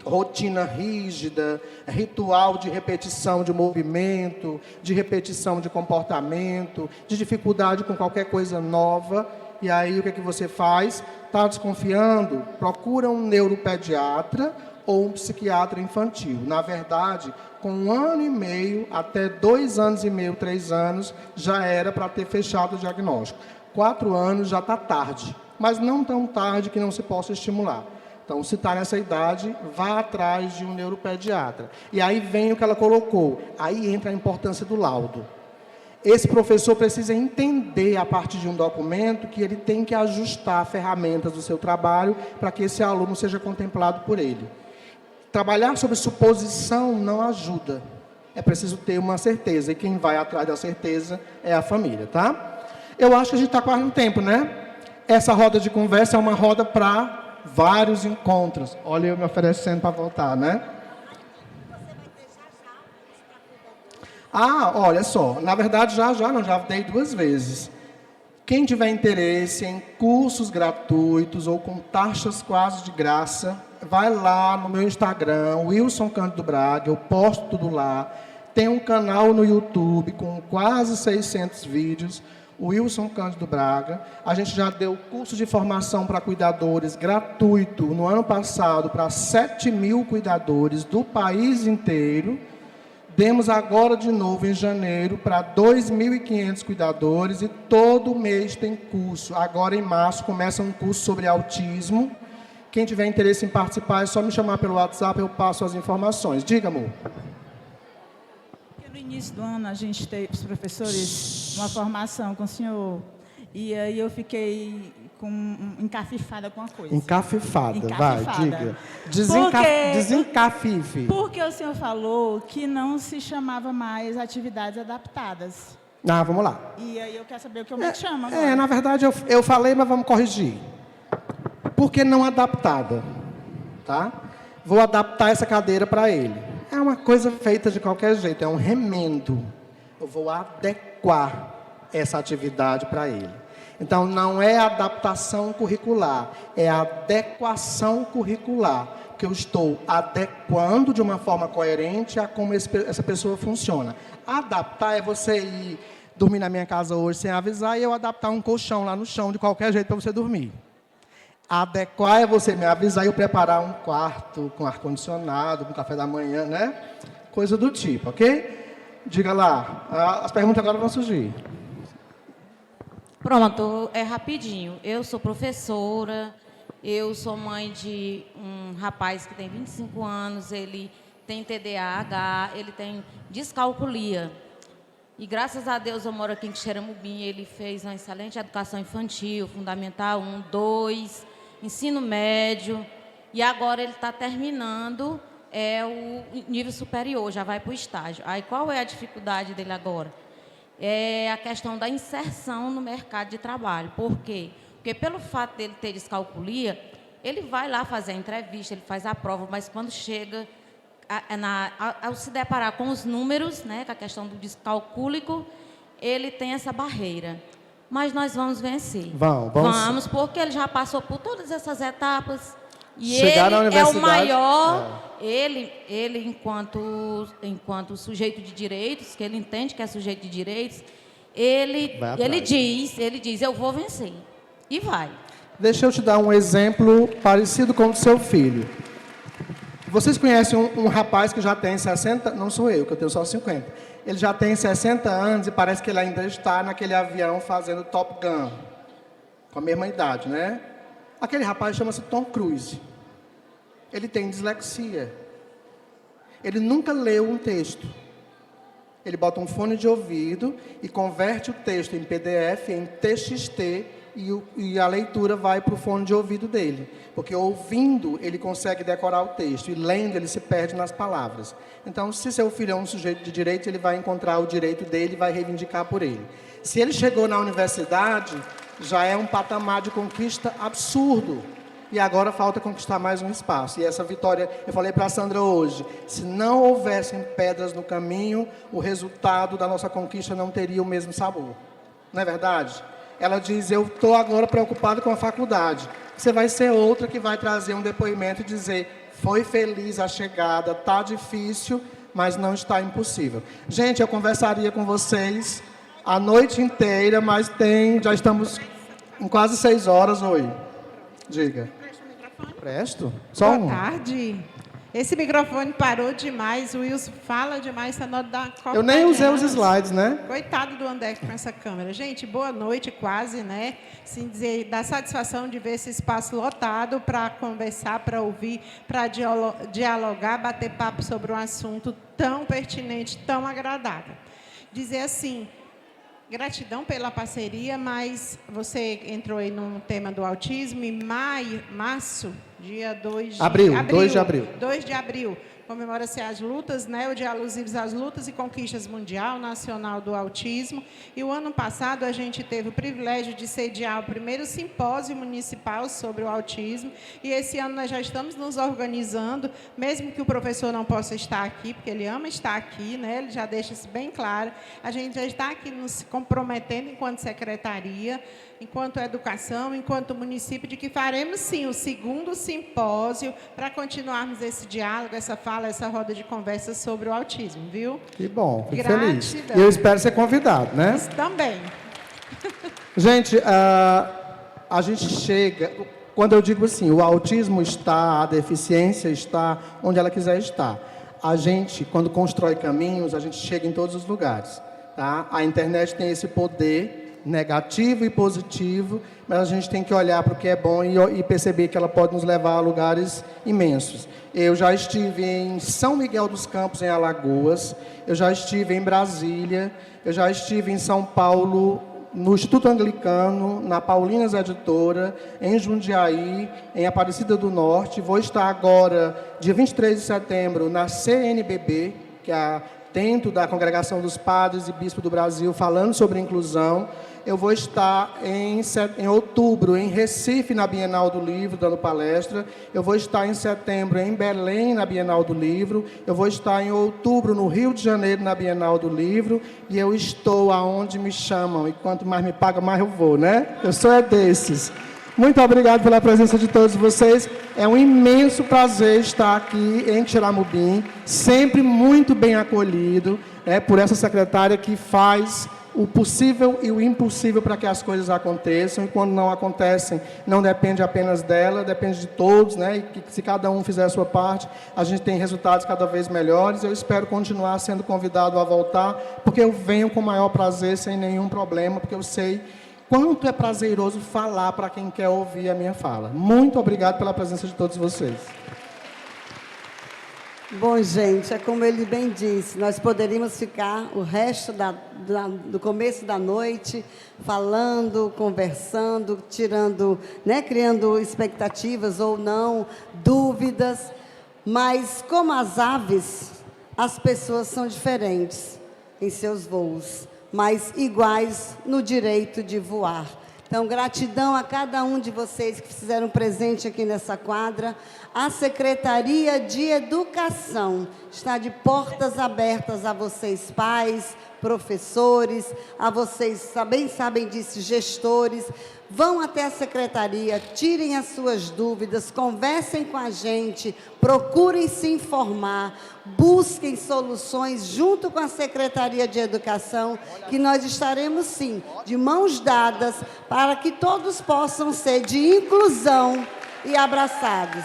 Rotina rígida, ritual de repetição de movimento, de repetição de comportamento, de dificuldade com qualquer coisa nova. E aí o que é que você faz? Está desconfiando? Procura um neuropediatra ou um psiquiatra infantil. Na verdade, com 1 ano e meio até 2 anos e meio, 3 anos, já era para ter fechado o diagnóstico. 4 anos já está tarde, mas não tão tarde que não se possa estimular. Então, se está nessa idade, vá atrás de um neuropediatra. E aí vem o que ela colocou. Aí entra a importância do laudo. Esse professor precisa entender, a partir de um documento, que ele tem que ajustar ferramentas do seu trabalho para que esse aluno seja contemplado por ele. Trabalhar sobre suposição não ajuda. É preciso ter uma certeza. E quem vai atrás da certeza é a família, tá? Eu acho que a gente está quase no tempo, né? Essa roda de conversa é uma roda para vários encontros. Olha eu me oferecendo para voltar, né? Ah, olha só, na verdade já dei 2 vezes. Quem tiver interesse em cursos gratuitos ou com taxas quase de graça, vai lá no meu Instagram, Wilson Cândido Braga, eu posto tudo lá. Tem um canal no YouTube com quase 600 vídeos, Wilson Cândido Braga. A gente já deu curso de formação para cuidadores gratuito no ano passado para 7.000 cuidadores do país inteiro. Demos agora de novo em janeiro para 2.500 cuidadores e todo mês tem curso. Agora em março começa um curso sobre autismo. Quem tiver interesse em participar é só me chamar pelo WhatsApp, eu passo as informações. Diga, amor. No início do ano a gente teve, os professores, uma formação com o senhor. E aí eu fiquei encafifada com a coisa. Encafifada, vai, diga. Desencafife. Porque o senhor falou que não se chamava mais atividades adaptadas. Ah, vamos lá. E aí eu quero saber o que eu me chamo agora. Na verdade eu falei, mas vamos corrigir. Por que não adaptada? Tá? Vou adaptar essa cadeira para ele. É uma coisa feita de qualquer jeito, é um remendo. Eu vou adequar essa atividade para ele. Então, não é adaptação curricular, é adequação curricular, que eu estou adequando de uma forma coerente a como essa pessoa funciona. Adaptar é você ir dormir na minha casa hoje sem avisar e eu adaptar um colchão lá no chão, de qualquer jeito, para você dormir. Adequar é você me avisar e eu preparar um quarto com ar-condicionado, com café da manhã, né? Coisa do tipo, ok? Diga lá, as perguntas agora vão surgir. Pronto, é rapidinho. Eu sou professora, eu sou mãe de um rapaz que tem 25 anos, ele tem TDAH, ele tem descalculia. E graças a Deus eu moro aqui em Xeramubim, ele fez uma excelente educação infantil, fundamental 1, 2, ensino médio, e agora ele está terminando o nível superior, já vai para o estágio. Aí qual é a dificuldade dele agora? É a questão da inserção no mercado de trabalho. Por quê? Porque pelo fato dele ter descalculia, ele vai lá fazer a entrevista, ele faz a prova, mas quando chega, ao se deparar com os números, né, com a questão do descalcúlico, ele tem essa barreira. Mas nós vamos vencer. Vamos, porque ele já passou por todas essas etapas. E chegar ele é o maior, ele enquanto sujeito de direitos, que ele entende que é sujeito de direitos, ele diz, eu vou vencer. E vai. Deixa eu te dar um exemplo parecido com o do seu filho. Vocês conhecem um rapaz que já tem 60, não sou eu, que eu tenho só 50. Ele já tem 60 anos e parece que ele ainda está naquele avião fazendo Top Gun. Com a mesma idade, né? Aquele rapaz chama-se Tom Cruise. Ele tem dislexia. Ele nunca leu um texto. Ele bota um fone de ouvido e converte o texto em PDF, em TXT, e a leitura vai para o fone de ouvido dele. Porque ouvindo, ele consegue decorar o texto, e lendo, ele se perde nas palavras. Então, se seu filho é um sujeito de direito, ele vai encontrar o direito dele e vai reivindicar por ele. Se ele chegou na universidade, já é um patamar de conquista absurdo. E agora falta conquistar mais um espaço. E essa vitória, eu falei para a Sandra hoje, se não houvessem pedras no caminho, o resultado da nossa conquista não teria o mesmo sabor. Não é verdade? Ela diz, eu estou agora preocupado com a faculdade. Você vai ser outra que vai trazer um depoimento e dizer, foi feliz a chegada, está difícil, mas não está impossível. Gente, eu conversaria com vocês a noite inteira, mas já estamos em quase 6 horas. Oi, diga. Presto? Só um. Boa tarde. Esse microfone parou demais, o Wilson fala demais, está na hora da Copa. Eu nem usei os slides, né? Coitado do André com essa câmera. Gente, boa noite quase, né? Sim, dizer, dá satisfação de ver esse espaço lotado para conversar, para ouvir, para dialogar, bater papo sobre um assunto tão pertinente, tão agradável. Dizer assim, gratidão pela parceria, mas você entrou aí no tema do autismo em março, dia 2 de abril. 2 de abril. Comemora-se as lutas, né, o Dia Alusivos às Lutas e Conquistas Mundial, Nacional do Autismo. E o ano passado a gente teve o privilégio de sediar o primeiro simpósio municipal sobre o autismo. E esse ano nós já estamos nos organizando, mesmo que o professor não possa estar aqui, porque ele ama estar aqui, né, ele já deixa isso bem claro. A gente já está aqui nos comprometendo enquanto secretaria, enquanto educação, enquanto município, de que faremos, sim, o segundo simpósio para continuarmos esse diálogo, essa fala, essa roda de conversa sobre o autismo, viu? Que bom, fico feliz. E eu espero ser convidado, né? Isso também. Gente, a gente chega... Quando eu digo assim, o autismo está, a deficiência está onde ela quiser estar. A gente, quando constrói caminhos, a gente chega em todos os lugares. Tá? A internet tem esse poder negativo e positivo, mas a gente tem que olhar para o que é bom e perceber que ela pode nos levar a lugares imensos. Eu já estive em São Miguel dos Campos, em Alagoas, eu já estive em Brasília, eu já estive em São Paulo, no Instituto Anglicano, na Paulinas Editora, em Jundiaí, em Aparecida do Norte. Vou estar agora, dia 23 de setembro, na CNBB, que é dentro da Congregação dos Padres e Bispos do Brasil, falando sobre inclusão. Eu vou estar em outubro em Recife, na Bienal do Livro, dando palestra. Eu vou estar em setembro em Belém, na Bienal do Livro. Eu vou estar em outubro no Rio de Janeiro, na Bienal do Livro. E eu estou aonde me chamam. E quanto mais me pagam, mais eu vou, né? Eu sou desses. Muito obrigado pela presença de todos vocês. É um imenso prazer estar aqui em Xeramubim, sempre muito bem acolhido, por essa secretária que faz o possível e o impossível para que as coisas aconteçam, e quando não acontecem, não depende apenas dela, depende de todos, né? E que se cada um fizer a sua parte, a gente tem resultados cada vez melhores. Eu espero continuar sendo convidado a voltar, porque eu venho com o maior prazer, sem nenhum problema, porque eu sei quanto é prazeroso falar para quem quer ouvir a minha fala. Muito obrigado pela presença de todos vocês. Bom, gente, é como ele bem disse, nós poderíamos ficar o resto do começo da noite falando, conversando, tirando, né, criando expectativas ou não, dúvidas, mas como as aves, as pessoas são diferentes em seus voos, mas iguais no direito de voar. Então, gratidão a cada um de vocês que fizeram presente aqui nessa quadra. A Secretaria de Educação está de portas abertas a vocês, pais, professores, a vocês, bem sabem disso, gestores. Vão até a secretaria, tirem as suas dúvidas, conversem com a gente, procurem se informar, busquem soluções junto com a Secretaria de Educação, que nós estaremos, sim, de mãos dadas, para que todos possam ser de inclusão e abraçados.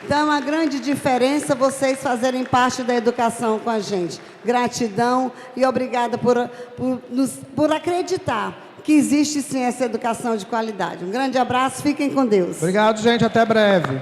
Então, é uma grande diferença vocês fazerem parte da educação com a gente. Gratidão e obrigada por acreditar que existe, sim, essa educação de qualidade. Um grande abraço, fiquem com Deus. Obrigado, gente. Até breve.